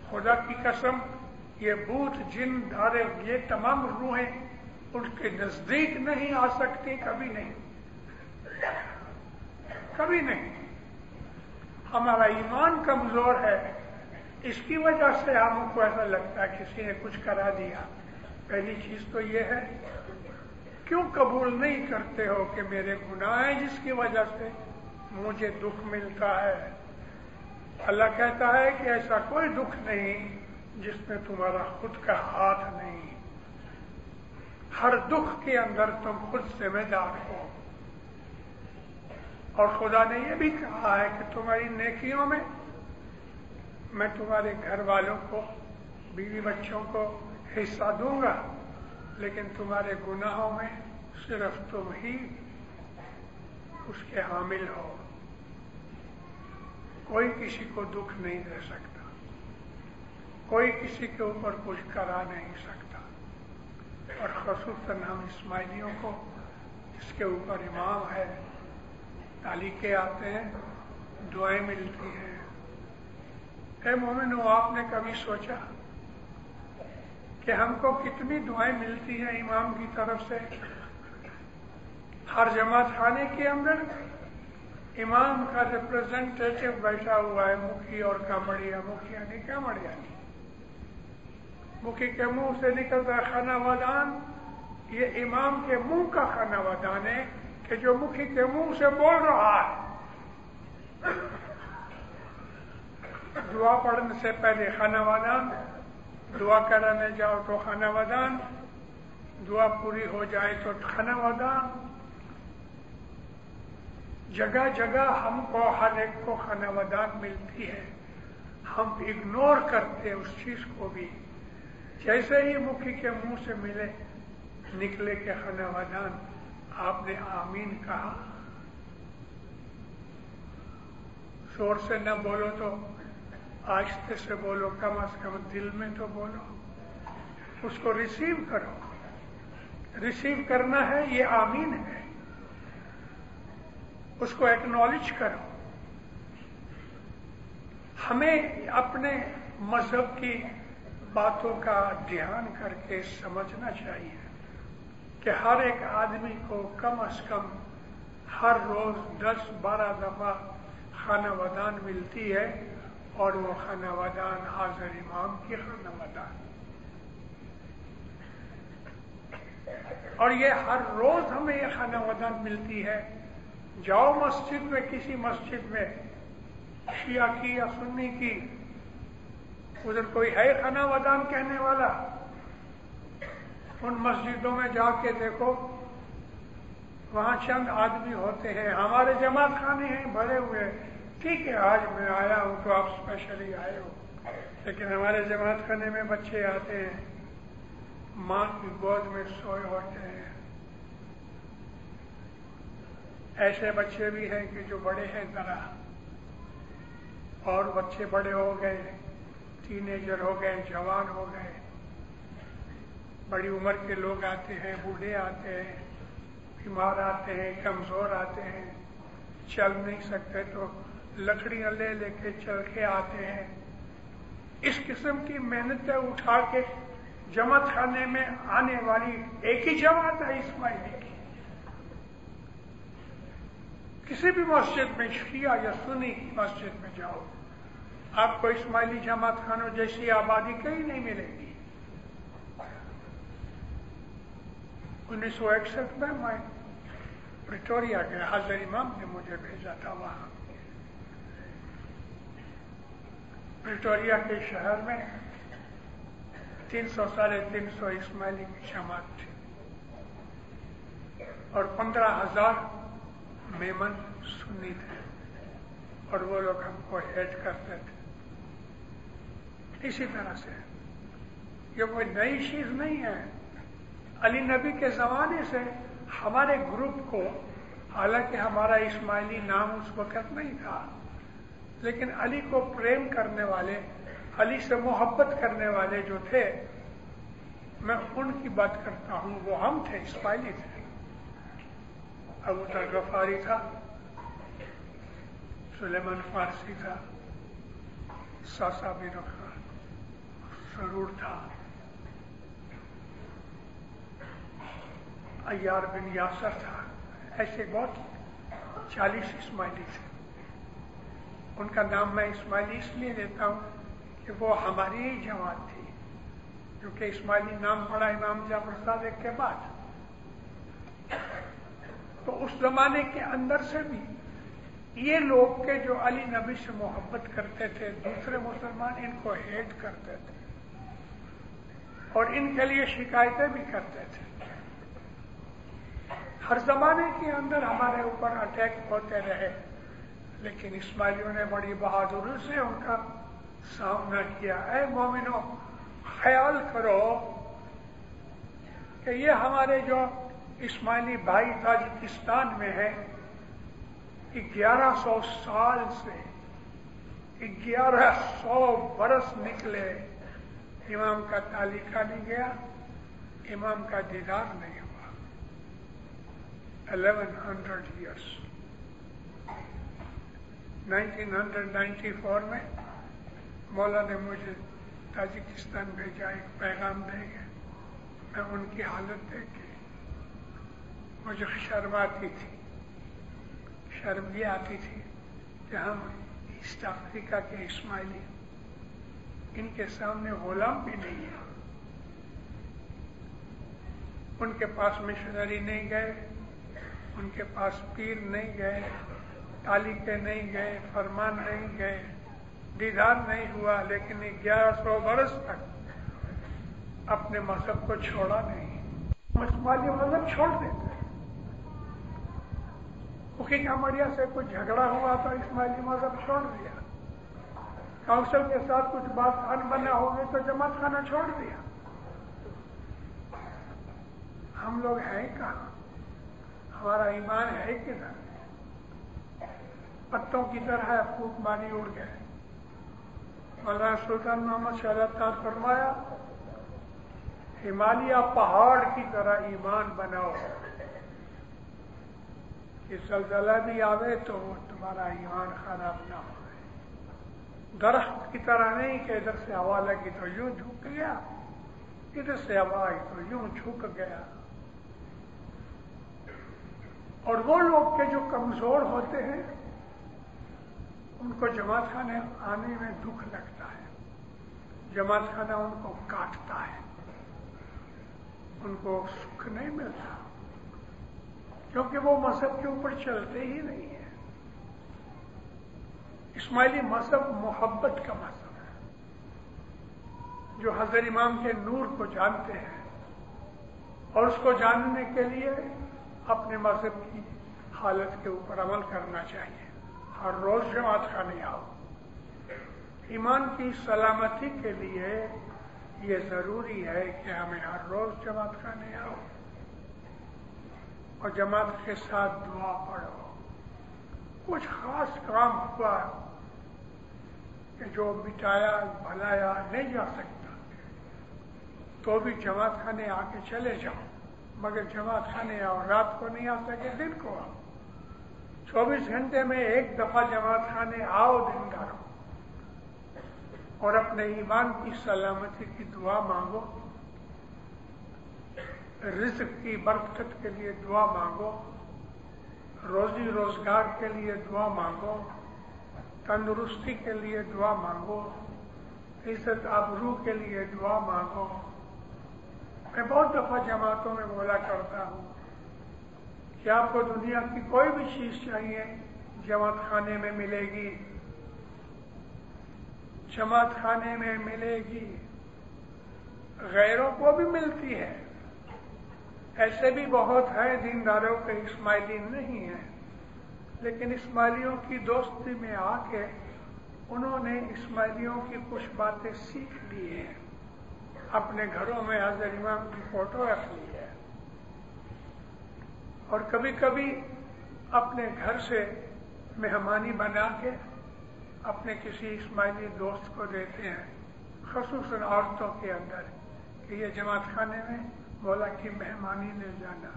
خدا کی قسم یہ بھوت جن دارے یہ تمام روحیں ان کے نزدیک نہیں آ سکتی. کبھی نہیں، کبھی نہیں. ہمارا ایمان کمزور ہے، اس کی وجہ سے ہم کو ایسا لگتا ہے کسی نے کچھ کرا دیا. پہلی چیز تو یہ ہے، کیوں قبول نہیں کرتے ہو کہ میرے گناہ ہیں جس کی وجہ سے مجھے دکھ ملتا ہے؟ اللہ کہتا ہے کہ ایسا کوئی دکھ نہیں جس میں تمہارا خود کا ہاتھ نہیں. ہر دکھ کے اندر تم خود ذمہ دار ہو. اور خدا نے یہ بھی کہا ہے کہ تمہاری نیکیوں میں تمہارے گھر والوں کو، بیوی بچوں کو حصہ دوں گا، لیکن تمہارے گناہوں میں صرف تم ہی اس کے حامل ہو. کوئی کسی کو دکھ نہیں دے سکتا، کوئی کسی کے اوپر کچھ کرا نہیں سکتا. اور خصوصاً ہم اسماعیلیوں کو جس کے اوپر امام ہے، تعلیقیں آتے ہیں، دعائیں ملتی ہیں. اے مومنو، آپ نے کبھی سوچا کہ ہم کو کتنی دعائیں ملتی ہیں امام کی طرف سے؟ ہر جماعت خانے کے اندر امام کا ریپرزینٹیٹو بیٹھا ہوا ہے، مکھی اور کامڑیا. مکھیا نہیں، کامڑیا نہیں. مکھی کے منہ سے نکلتا خانہ وادان، یہ امام کے منہ کا خانہ وادان ہے کہ جو مکھی کے منہ سے بول رہا ہے. دعا پڑھنے سے پہلے خانہ وادان، دعا کرانے جاؤ تو خانہ وادان، دعا پوری ہو جائے تو خانہ وادان. جگہ جگہ ہم کو ہر ایک کو خانہ وادان ملتی ہے. ہم اگنور کرتے اس چیز کو بھی. جیسے ہی مکھی کے منہ سے نکلے کہ خانہ وادان، آپ نے آمین کہا. زور سے نہ بولو تو آہستہ سے بولو، کم از کم دل میں تو بولو. اس کو ریسیو کرو. ریسیو کرنا ہے، یہ آمین ہے. اس کو ایکنالج کرو. ہمیں اپنے مذہب کی باتوں کا دھیان کر کے سمجھنا چاہیے کہ ہر ایک آدمی کو کم از کم ہر روز 10-12 دفعہ خانہ وادان ملتی ہے، اور وہ خانوادان حاضر امام کی خانوادان، اور یہ ہر روز ہمیں یہ خانوادان ملتی ہے۔ جاؤ مسجد میں، کسی مسجد میں شیعہ کی یا سنی کی، ادھر کوئی ہے خانوادان کہنے والا؟ ان مسجدوں میں جا کے دیکھو، وہاں چند آدمی ہوتے ہیں، ہمارے جماعت خانے ہیں بھرے ہوئے، ٹھیک ہے آج میں آیا ہوں تو آپ اسپیشلی آئے ہو، لیکن ہمارے جماعت خانے میں بچے آتے ہیں، ماں کی گود میں سوئے ہوتے ہیں۔ ایسے بچے بھی ہیں کہ جو بڑے ہیں ذرا، اور بچے بڑے ہو گئے، ٹینیجر ہو گئے، جوان ہو گئے، بڑی عمر کے لوگ آتے ہیں، بوڑھے آتے ہیں، بیمار آتے ہیں، کمزور آتے ہیں، چل نہیں سکتے تو لکڑیاں لے لے کے چل کے آتے ہیں۔ اس قسم کی محنتیں اٹھا کے جماعت خانے میں آنے والی ایک ہی جماعت ہے اسماعیلی کی۔ کسی بھی مسجد میں، شیعہ یا سنی کی مسجد میں جاؤ، آپ کو اسماعیلی جماعت خانوں جیسی آبادی کہیں نہیں ملے گی۔ 1961 میں پریٹوریا گیا، حاضر امام نے مجھے بھیجا تھا وہاں۔ پریٹوریا کے شہر میں 300-350 اسماعیلی کی جماعت تھی، اور 15,000 میمن سنی تھے، اور وہ لوگ ہم کو ہیٹ کرتے تھے۔ اسی طرح سے یہ کوئی نئی چیز نہیں ہے۔ علی نبی کے زمانے سے ہمارے گروپ کو، حالانکہ ہمارا اسماعیلی نام اس وقت نہیں تھا، لیکن علی کو پریم کرنے والے، علی سے محبت کرنے والے جو تھے، میں ان کی بات کرتا ہوں، وہ ہم تھے، اسماعیلی تھے۔ ابو ذر غفاری تھا، سلیمان فارسی تھا، ساسا بن سرور تھا، عیار بن یاسر تھا، ایسے بہت 40 اسماعیلی تھے۔ ان کا نام میں اسماعیلی اس لیے لیتا ہوں کہ وہ ہماری ہی جماعت تھی، کیونکہ اسماعیلی نام پڑا امام جعفر صادق کے بعد۔ تو اس زمانے کے اندر سے بھی یہ لوگ کہ جو علی نبی سے محبت کرتے تھے، دوسرے مسلمان ان کو ہیٹ کرتے تھے اور ان کے لیے شکایتیں بھی کرتے تھے۔ ہر زمانے کے اندر ہمارے اوپر اٹیک ہوتے رہے، لیکن اسماعیلیوں نے بڑی بہادری سے ان کا سامنا کیا۔ اے مومنو، خیال کرو کہ یہ ہمارے جو اسماعیلی بھائی تاجکستان میں ہیں، 1100 سال سے 1100 برس نکلے، امام کا تعلیقہ نہیں گیا، امام کا دیدار نہیں ہوا۔ 1100 ایئرس۔ 1994 میں مولا نے مجھے تاجکستان بھیجا ایک پیغام دے گا۔ میں ان کی حالت دیکھ کے مجھے شرم آتی تھی، شرم یہ آتی تھی کہ ہم ایسٹ افریقہ کے اسماعیلی ان کے سامنے غلام بھی نہیں ہیں۔ ان کے پاس مشنری نہیں گئے، ان کے پاس پیر نہیں گئے، تعلیقے نہیں گئے، فرمان نہیں گئے، دیدار نہیں ہوا، لیکن 1100 برس تک اپنے مذہب کو چھوڑا نہیں۔ اسماعیلی مذہب چھوڑ دیتے، کیونکہ کامڑیا سے کچھ جھگڑا ہوا تو اسماعیلی مذہب چھوڑ دیا، کاؤنسل کے ساتھ کچھ بات ان بنا ہو گئی تو جماعت خانہ چھوڑ دیا۔ ہم لوگ ہیں کہاں؟ ہمارا ایمان ہے کدھر؟ پتوں کی طرح پھوک ماری اڑ گئے۔ مولانا سلطان محمد شہزاد نے فرمایا، ہمالیہ پہاڑ کی طرح ایمان بناؤ کہ زلزلہ بھی آوے تو وہ تمہارا ایمان خراب نہ ہو۔ درخت کی طرح نہیں کہ ادھر سے ہوا لگی تو یوں جھک گیا، ادھر سے ہوا آئی تو یوں جھک گیا۔ اور وہ لوگ کے جو کمزور ہوتے ہیں ان کو جماعت خانے آنے میں دکھ لگتا ہے، جماعت خانہ ان کو کاٹتا ہے، ان کو سکھ نہیں ملتا، کیونکہ وہ مذہب کے اوپر چلتے ہی نہیں ہیں۔ اسماعیلی مذہب محبت کا مذہب ہے، جو حضرت امام کے نور کو جانتے ہیں اور اس کو جاننے کے لیے اپنے مذہب کی حالت کے اوپر عمل کرنا چاہیے۔ ہر روز جماعت خانے آؤ۔ ایمان کی سلامتی کے لیے یہ ضروری ہے کہ ہمیں ہر روز جماعت خانے آؤ اور جماعت کے ساتھ دعا پڑھو۔ کچھ خاص کام ہوا کہ جو مٹایا بھلایا نہیں جا سکتا تو بھی جماعت خانے آ کے چلے جاؤ، مگر جماعت خانے آؤ، رات کو نہیں آ سکے دن کو آؤ، 24 گھنٹے میں ایک دفعہ جماعت خانے آؤ دینداروں، اور اپنے ایمان کی سلامتی کی دعا مانگو، رزق کی برکت کے لیے دعا مانگو، روزی روزگار کے لیے دعا مانگو، تندرستی کے لیے دعا مانگو، عزت آبرو کے لیے دعا مانگو۔ میں بہت دفعہ جماعتوں میں بولا کرتا ہوں کہ آپ کو دنیا کی کوئی بھی چیز چاہیے جماعت خانے میں ملے گی، جماعت خانے میں ملے گی، غیروں کو بھی ملتی ہے۔ ایسے بھی بہت ہیں دینداروں کے اسماعیلی نہیں ہیں، لیکن اسماعیلیوں کی دوستی میں آ کے انہوں نے اسماعیلیوں کی کچھ باتیں سیکھ لی ہیں، اپنے گھروں میں حضرت امام کی فوٹو رکھ لی ہے، اور کبھی کبھی اپنے گھر سے مہمانی بنا کے اپنے کسی اسماعیلی دوست کو دیتے ہیں، خصوصاً عورتوں کے اندر، کہ یہ جماعت خانے میں مولا کی مہمانی لے جانا۔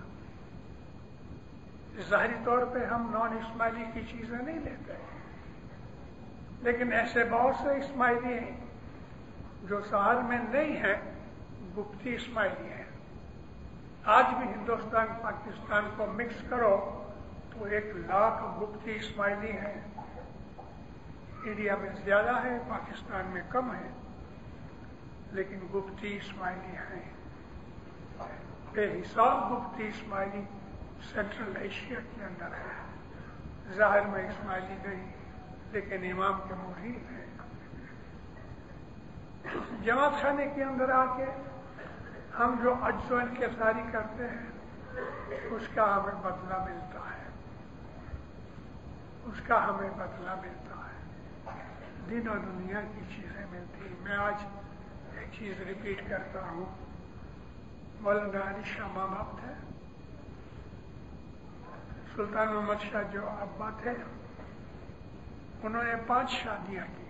ظاہری طور پہ ہم نان اسماعیلی کی چیزیں نہیں لیتے، لیکن ایسے بہت سے اسماعیلی ہیں جو شہر میں نہیں ہیں، گپتی اسماعیلی ہیں۔ آج بھی ہندوستان پاکستان کو مکس کرو تو 1,00,000 گپتی اسماعیلی ہیں۔ انڈیا میں زیادہ ہے، پاکستان میں کم ہے، لیکن گپتی اسماعیلی ہیں۔ بے حساب گپتی اسماعیلی سینٹرل ایشیا کے اندر ہے، ظاہر میں اسماعیلی نہیں لیکن امام کے مرید ہیں۔ جماعت خانے کے اندر آ کے ہم جو عجز و انکساری کرتے ہیں اس کا ہمیں بدلہ ملتا ہے، اس کا ہمیں بدلہ ملتا ہے، دین و دنیا کی چیزیں ملتی ہیں۔ میں آج ایک چیز ریپیٹ کرتا ہوں، مولانا علی شاہ ماں باپ تھے، سلطان محمد شاہ جو ابا تھے انہوں نے 5 شادیاں کی۔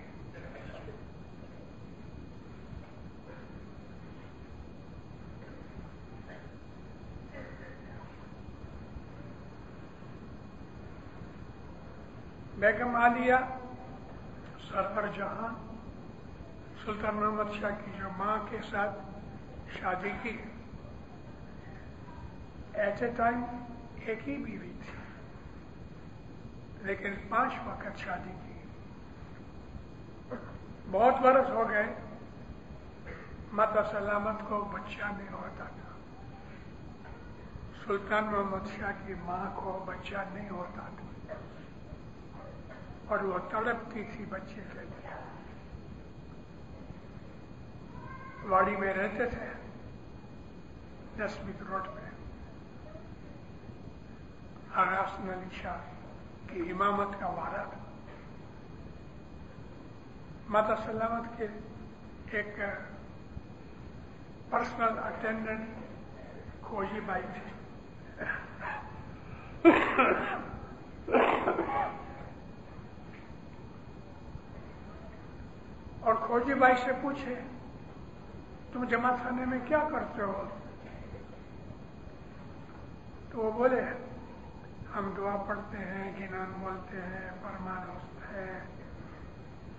بیگم عالیہ سرور جہاں سلطان محمد شاہ کی جو ماں کے ساتھ شادی کی، ایٹ اے ٹائم ایک ہی بیوی تھی لیکن 5 وقت شادی کی۔ بہت برس ہو گئے، ماتا سلامت کو بچہ نہیں ہوتا تھا، سلطان محمد شاہ کی ماں کو بچہ نہیں ہوتا تھا، اور وہ تڑپتی تھی بچے کے لیے۔ واڑی میں رہتے تھے، 10 روڈ پہ، آغا حسن علی شاہ کی امامت کا وعدہ تھا۔ ماتا سلامت کے ایک پرسنل اٹینڈنٹ کھوجی بائی تھی، اور کھوجی بائی سے پوچھے تم جماعت خانے میں کیا کرتے ہو؟ تو وہ بولے ہم دعا پڑھتے ہیں، گنان بولتے ہیں، فرمان ہوتا ہے،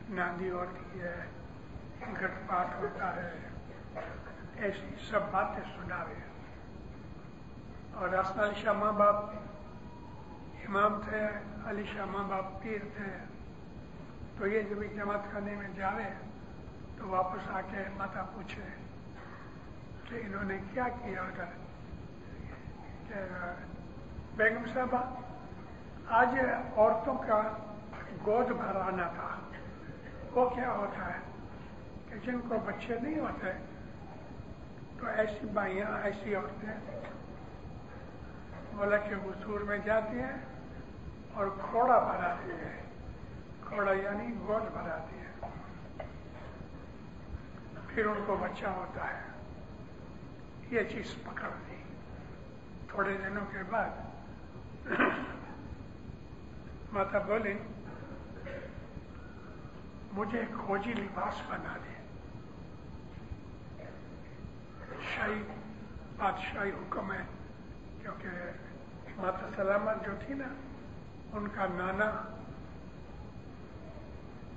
ناندی ہوتی ہے، گھٹ پاٹ ہوتا ہے، ایسی سب باتیں سناوے۔ اور حسن علی شاہ ماں باپ امام تھے، علی شاہ ماں باپ پیر تھے، تو یہ جب جماعت خانے میں جاوے تو واپس آ کے ماتا پوچھے کہ انہوں نے کیا کیا ادھر، کہ بیگم صاحبہ آج عورتوں کا گود بھرانا تھا، وہ کیا ہوتا ہے کہ جن کو بچے نہیں ہوتے تو ایسی بائیاں، ایسی عورتیں ملک کے حضور میں جاتی ہیں اور کھوڑا بھراتی ہے، کھوڑا یعنی گود بھراتی ہے، پھر ان کو بچہ ہوتا ہے۔ یہ چیز پکڑ لی۔ تھوڑے دنوں کے بعد ماتا بولی مجھے ایک کھوجی لباس بنا دے، شاہی بادشاہی حکم ہے، کیونکہ ماتا سلامت جو تھی نا ان کا نانا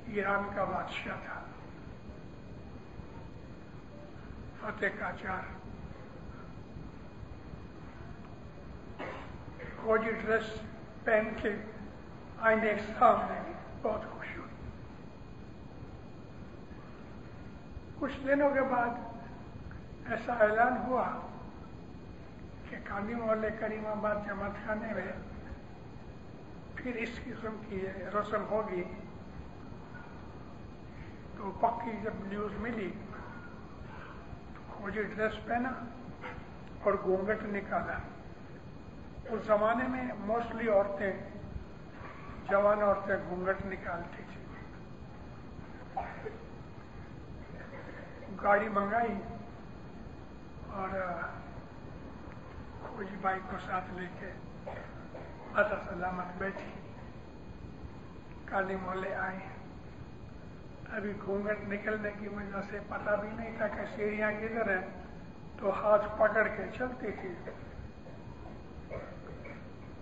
ایران کا بادشاہ تھا، فتح قاجار۔ فوجی ڈریس پہن کے آئینے کے سامنے بہت خوش ہوئی۔ کچھ دنوں کے بعد ایسا اعلان ہوا کہ کاندھی محلے کریم آباد جماعت خانے میں پھر اس قسم کی رسم ہوگی۔ تو پکی جب نیوز ملی تو فوجی ڈریس پہنا اور گھونگھٹ نکالا۔ اس زمانے میں موسٹلی عورتیں، جوان عورتیں گھونگھٹ نکالتی تھی۔ گاڑی منگائی اور کھوجی بائی کو ساتھ لے کے ماتا سلامت بیٹھی، کالی محلے آئی۔ ابھی گھونگھٹ نکلنے کی وجہ سے پتہ بھی نہیں تھا کہ سیڑھیاں کدھر ہیں، تو ہاتھ پکڑ کے چلتی تھی۔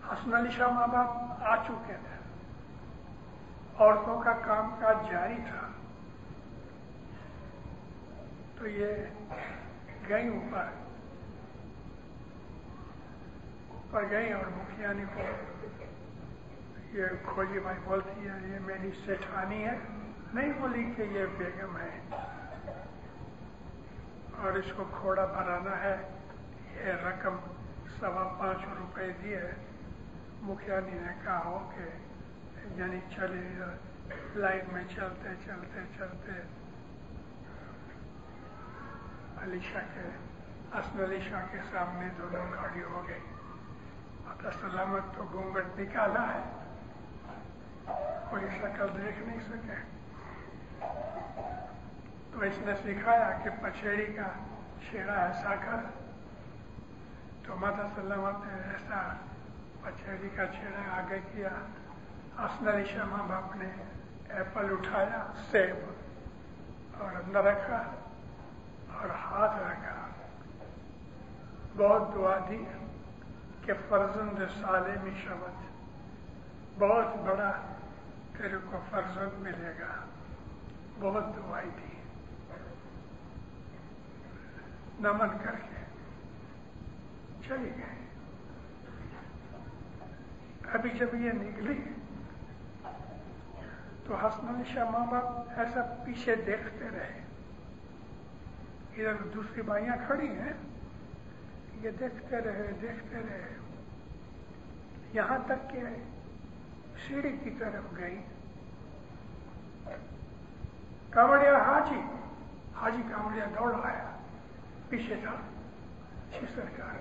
حسن علی شاہ ماں باپ آ چکے تھے، عورتوں کا کام کاج جاری تھا، تو یہ گئی اوپر گئی اور مکھیانی کو یہ کھوجی بھائی بولتی ہے یہ میری سیٹھانی ہے، نہیں بولی کہ یہ بیگم ہے اور اس کو کھوڑا بھرانا ہے، یہ رقم 5.25 روپے دی ہے۔ مکھیانی نے کہا ہو کہ یعنی چلے لائن میں چلتے چلتے چلتے علی شاہ کے، حسن علی شاہ کے سامنے دونوں کھڑی ہو گئی۔ ماتا سلامت تو گھونگھٹ نکالا ہے، کوئی شکل دیکھ نہیں سکے، تو اس نے سکھایا کہ پچھیڑی کا چھیڑا ایسا کر، تو ماتا سلامت نے ایسا پچھیڑی کا چھیڑا آگے کیا۔ حسن علی شاہ ماں باپ نے ایپل اٹھایا، سیب اور اندر رکھا اور ہاتھ رکھا، بہت دعا دی کہ فرزند سالم شبت، بہت بڑا تیرے کو فرزند ملے گا، بہت دعائی دی۔ نمن کر کے چلی گئی۔ ابھی جب یہ نکلی تو حسن علی شاہ ماں باپ ایسا پیچھے دیکھتے رہے، ادھر دوسری بائیاں کھڑی ہیں، یہ دیکھتے رہے یہاں تک کہ سیڑھی کی طرف گئی۔ کانوڑیا حاجی کانوڑیا دوڑ آیا، پیچھے تھا اچھی سرکار،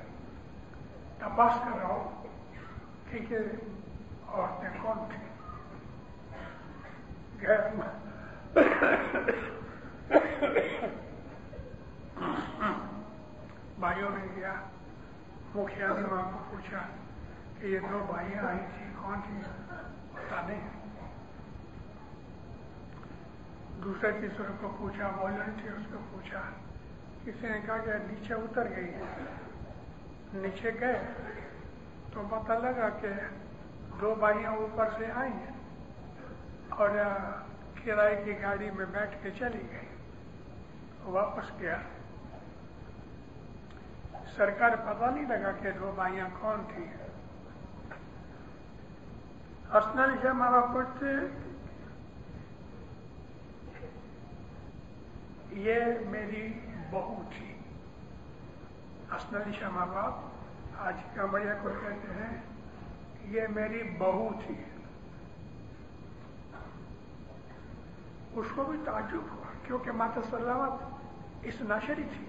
تپاس کر رہا ہو کہ یہ عورتیں کون تھیں۔ بھائیوں نے گیا، مکھیا نے ماں کو پوچھا کہ یہ 2 بھائیاں آئی تھی کون تھی، پتا نہیں۔ دوسرے تیسرے کو پوچھا، والنٹیئر اس کو پوچھا، کسی نے کہا کہ نیچے اتر گئی ہے۔ نیچے گئے تو پتہ لگا کہ 2 بھائیاں اوپر سے آئی اور کرائے کی گاڑی میں بیٹھ کے چلی گئی۔ واپس گیا، سرکار پتہ نہیں لگا کہ 2 بھائیاں کون تھی۔ حسن علی شاہ ماں باپ پوچھتے یہ میری بہو تھی. حسن علی شاہ ماں باپ آج کامڑیا کو کہتے ہیں یہ میری بہو تھی. اس کو بھی تعجب ہوا کیونکہ ماتا سلامت اس ناشری تھی،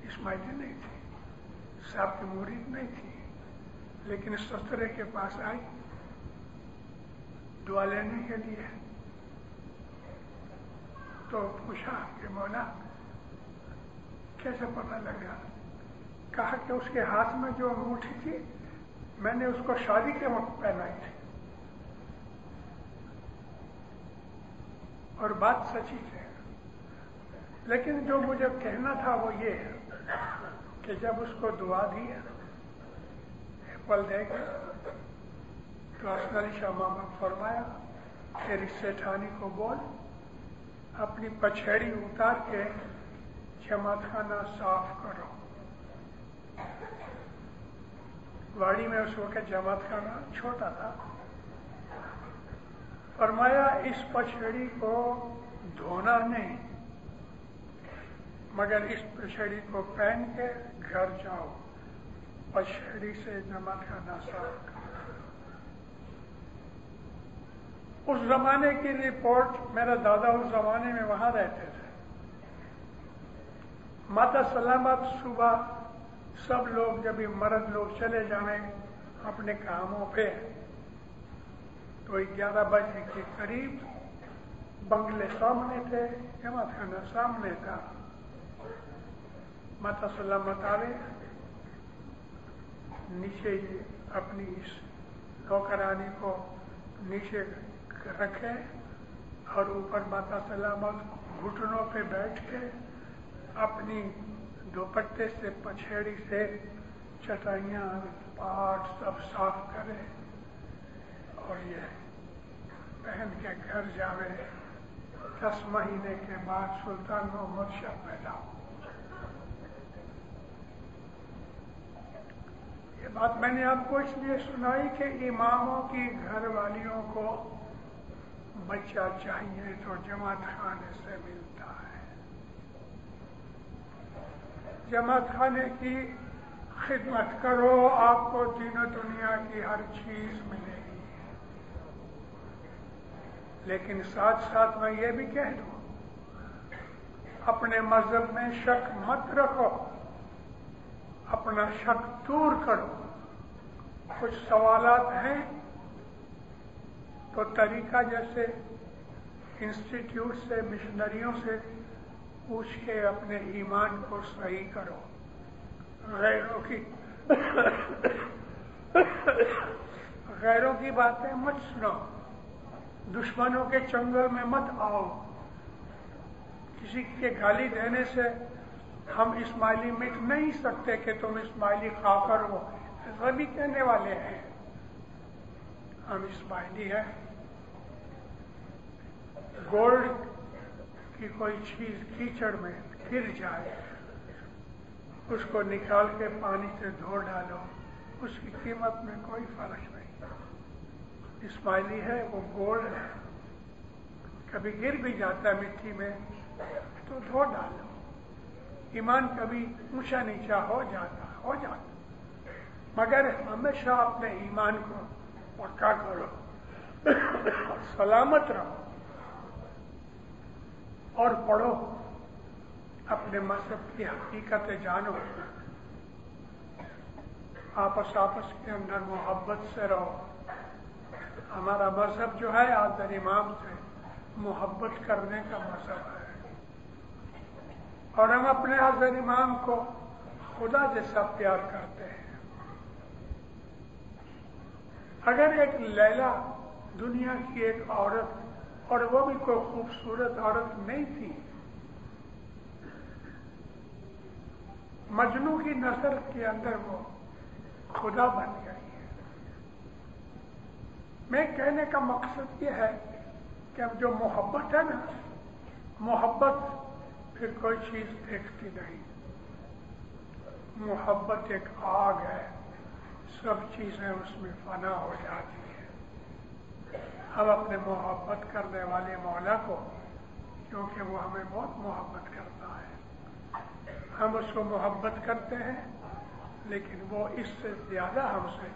اسماعیلی نہیں تھی، صاحب کی مرید نہیں تھی، لیکن اس سسرے کے پاس آئی دعا لینے کے لیے. تو پوچھا کہ مولا کیسے پتہ لگا؟ کہا کہ اس کے ہاتھ میں جو انگوٹھی تھی میں نے اس کو شادی کے وقت پہنائی تھی. اور بات سچی ہے، لیکن جو مجھے کہنا تھا وہ یہ ہے کہ جب اس کو دعا دی پل دے گا تو حسن علی شاہ ماں باپ فرمایا تیری سیٹھانی کو بول اپنی پچھیڑی اتار کے جماعت خانہ صاف کرو. واڑی میں اس وقت جماعت خانہ چھوٹا تھا. فرمایا اس پچھیڑی کو دھونا نہیں مگر اس پچھیڑی کو پہن کے گھر جاؤ، پچھیڑی سے جماعت خانہ صاف کرو. اس زمانے کی رپورٹ، میرا دادا اس زمانے میں وہاں رہتے تھے. ماتا سلامت صبح سب لوگ جب یہ مرد لوگ چلے جائیں اپنے کاموں پہ تو 11 بجے کے قریب بنگلے سامنے تھے، جماعت خانہ سامنے تھا. ماتا سلامت آوے نیچے اپنی اس نوکرانی کو نیچے رکھے اور اوپر ماتا سلامت گھٹنوں پہ بیٹھ کے اپنی دوپٹے سے پچھیڑی سے چٹائیاں پاٹ سب صاف کرے اور یہ پہن کے گھر جاوے. 10 مہینے کے بعد سلطان محمد شاہ پیدا ہو. یہ بات میں نے آپ کو اس لیے سنائی کہ اماموں کی گھر والیوں کو بچہ چاہیے تو جماعت خانے سے ملتا ہے. جماعت خانے کی خدمت کرو، آپ کو دین و دنیا کی ہر چیز ملے گی. لیکن ساتھ ساتھ میں یہ بھی کہہ دوں اپنے مذہب میں شک مت رکھو، اپنا شک دور کرو. کچھ سوالات ہیں تو طریقہ جیسے انسٹیٹیوٹ سے مشنریوں سے پوچھ کے اپنے ایمان کو صحیح کرو. غیروں کی باتیں مت سنو، دشمنوں کے چنگل میں مت آؤ. کسی کے گالی دینے سے ہم اسماعیلی مٹ نہیں سکتے کہ تم اسماعیلی کافر ہو، ایسا بھی کہنے والے ہیں. ہم اسماعیلی ہیں. گولڈ کی کوئی چیز کیچڑ میں گر جائے اس کو نکال کے پانی سے دھو ڈالو، اس کی قیمت میں کوئی فرق نہیں. اسماعیلی ہے وہ گولڈ ہے، کبھی گر بھی جاتا ہے مٹی میں تو دھو ڈالو. ایمان کبھی اونچا نیچا ہو جاتا مگر ہمیشہ اپنے ایمان کو پکا کرو، سلامت رہو اور پڑھو، اپنے مذہب کی حقیقتیں جانو. آپس کے اندر محبت سے رہو. ہمارا مذہب جو ہے حضرت امام سے محبت کرنے کا مذہب ہے اور ہم اپنے حضرت امام کو خدا جیسا پیار کرتے ہیں. اگر ایک لیلا دنیا کی ایک عورت، اور وہ بھی کوئی خوبصورت عورت نہیں تھی، مجنو کی نسل کے اندر وہ خدا بن گئی ہے. میں کہنے کا مقصد یہ ہے کہ اب جو محبت ہے نا، محبت پھر کوئی چیز دیکھتی نہیں. محبت ایک آگ ہے، سب چیزیں اس میں فنا ہو جاتی ہیں. ہم اپنے محبت کرنے والے مولا کو کیونکہ وہ ہمیں بہت محبت کرتا ہے. ہم اس کو محبت کرتے ہیں لیکن وہ اس سے زیادہ ہم سے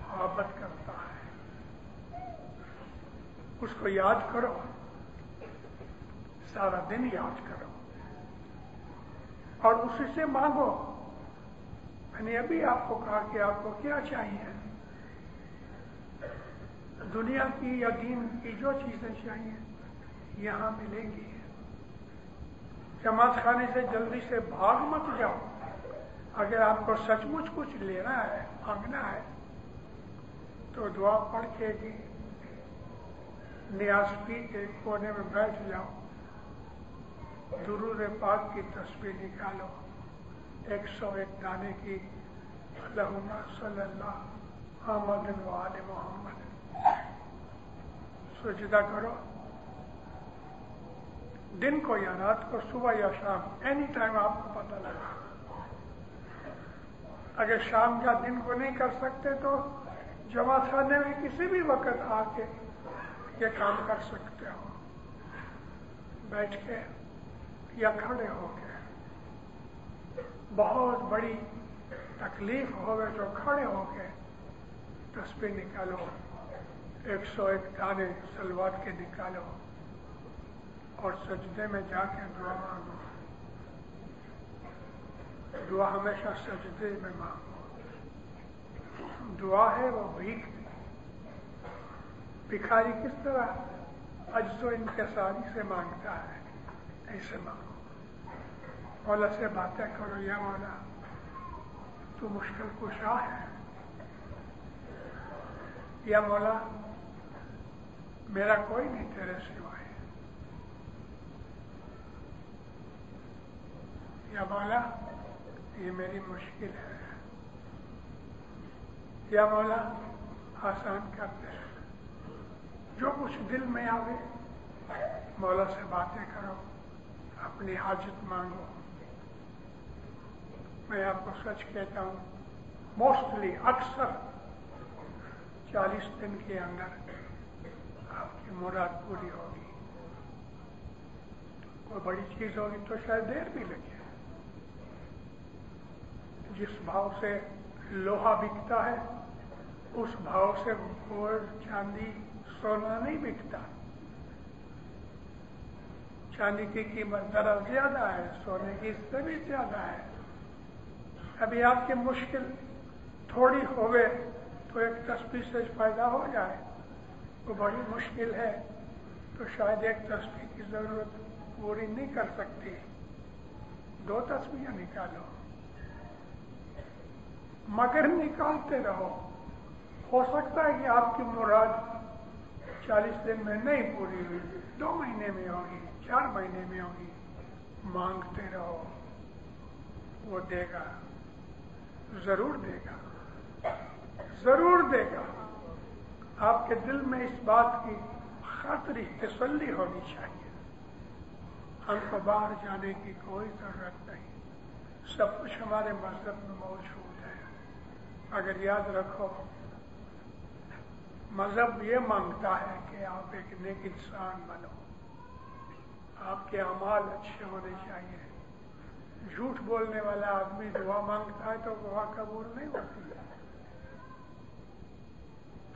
محبت کرتا ہے. اس کو یاد کرو, سارا دن یاد کرو اور اسی سے مانگو. میں نے ابھی آپ کو کہا کہ آپ کو کیا چاہیے, دنیا کی یا دین کی جو چیزیں چاہیے یہاں ملیں گی. جماعت خانے سے جلدی سے بھاگ مت جاؤ. اگر آپ کو سچ مچ کچھ لینا ہے, مانگنا ہے, تو دعا پڑھ کے بھی نیاز پی کے کونے میں بیٹھ جاؤ, درود پاک کی تسبیح نکالو, 101 دانے کی اللہم صلی اللہ محمد و آل محمد, سجدہ کرو. دن کو یا رات کو, صبح یا شام, اینی ٹائم آپ کو پتہ لگا. اگر شام یا دن کو نہیں کر سکتے تو جماعت خانے میں کسی بھی وقت آ کے یہ کام کر سکتے ہو, بیٹھ کے یا کھڑے ہو کے. بہت بڑی تکلیف ہوگی تو کھڑے ہو کے تسبیح نکالو, 101 دانے صلوات کے نکالو اور سجدے میں جا کے دعا مانگو. دعا ہمیشہ سجدے میں مانگو. دعا ہے وہ بھیک. بھکاری کس طرح عجز و انکساری سے مانگتا ہے, ایسے مانگو. مولا سے باتیں کرو, یا مولا تو مشکل کشا ہے, یا مولا میرا کوئی نہیں تیرے سوائے, یا مولا یہ میری مشکل ہے, یا مولا آسان کر دے. جو کچھ دل میں آوے مولا سے باتیں کرو, اپنی حاجت مانگو. میں آپ کو سچ کہتا ہوں, موسٹلی اکثر 40 دن کے اندر آپ کی مراد پوری ہوگی. کوئی بڑی چیز ہوگی تو شاید دیر بھی لگے. جس بھاؤ سے لوہا بکتا ہے اس بھاؤ سے گولڈ, چاندی, سونا نہیں بکتا. چاندی کی قیمت ذرا زیادہ ہے, سونے کی اس سے بھی زیادہ ہے. ابھی آپ کی مشکل تھوڑی ہوئے تو ایک تسبیح سے پیدا ہو جائے. وہ بڑی مشکل ہے تو شاید ایک تسبیح کی ضرورت پوری نہیں کر سکتی, 2 تسبیحیں نکالو, مگر نکالتے رہو. ہو سکتا ہے کہ آپ کی مراد 40 دن میں نہیں پوری ہوئی, 2 مہینے میں ہوگی, 4 مہینے میں ہوگی. مانگتے رہو, وہ دے گا, ضرور دے گا, ضرور دے گا. آپ کے دل میں اس بات کی خاطری, تسلی ہونی چاہیے. ہم کو باہر جانے کی کوئی ضرورت نہیں, سب کچھ ہمارے مذہب میں موجود ہے. اگر یاد رکھو, مذہب یہ مانگتا ہے کہ آپ ایک نیک انسان بنو, آپ کے اعمال اچھے ہونے چاہیے. جھوٹ بولنے والا آدمی دعا مانگتا ہے تو دعا قبول نہیں ہوتی ہے.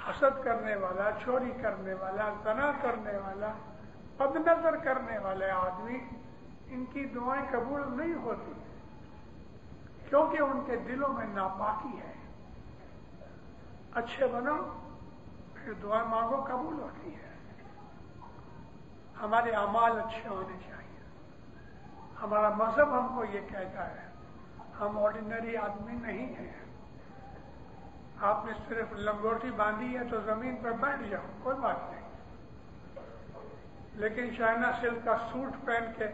حسد کرنے والا, چوری کرنے والا, زنا کرنے والا, بد نظر کرنے والے آدمی, ان کی دعائیں قبول نہیں ہوتی کیونکہ ان کے دلوں میں ناپاکی ہے. اچھے بنو پھر دعا مانگو, قبول ہوتی ہے. ہمارے اعمال اچھے ہونے چاہیے. ہمارا مذہب ہم کو یہ کہتا ہے, ہم آرڈینری آدمی نہیں ہیں. آپ نے صرف لنگوٹی باندھی ہے تو زمین پر بیٹھ جاؤ, کوئی بات نہیں. لیکن چائنا سلک کا سوٹ پہن کے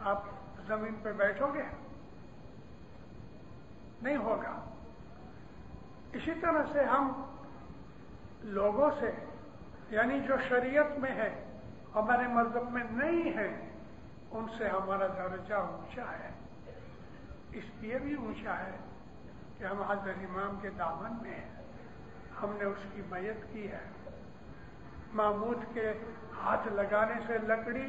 آپ زمین پہ بیٹھو گے, نہیں ہوگا. اسی طرح سے ہم لوگوں سے, یعنی جو شریعت میں ہے ہمارے مذہب میں نہیں ہے, ان سے ہمارا درجہ اونچا ہے. اس لیے بھی اونچا ہے کہ ہم حضرت امام کے دامن میں ہیں, ہم نے اس کی بیعت کی ہے. محمود کے ہاتھ لگانے سے لکڑی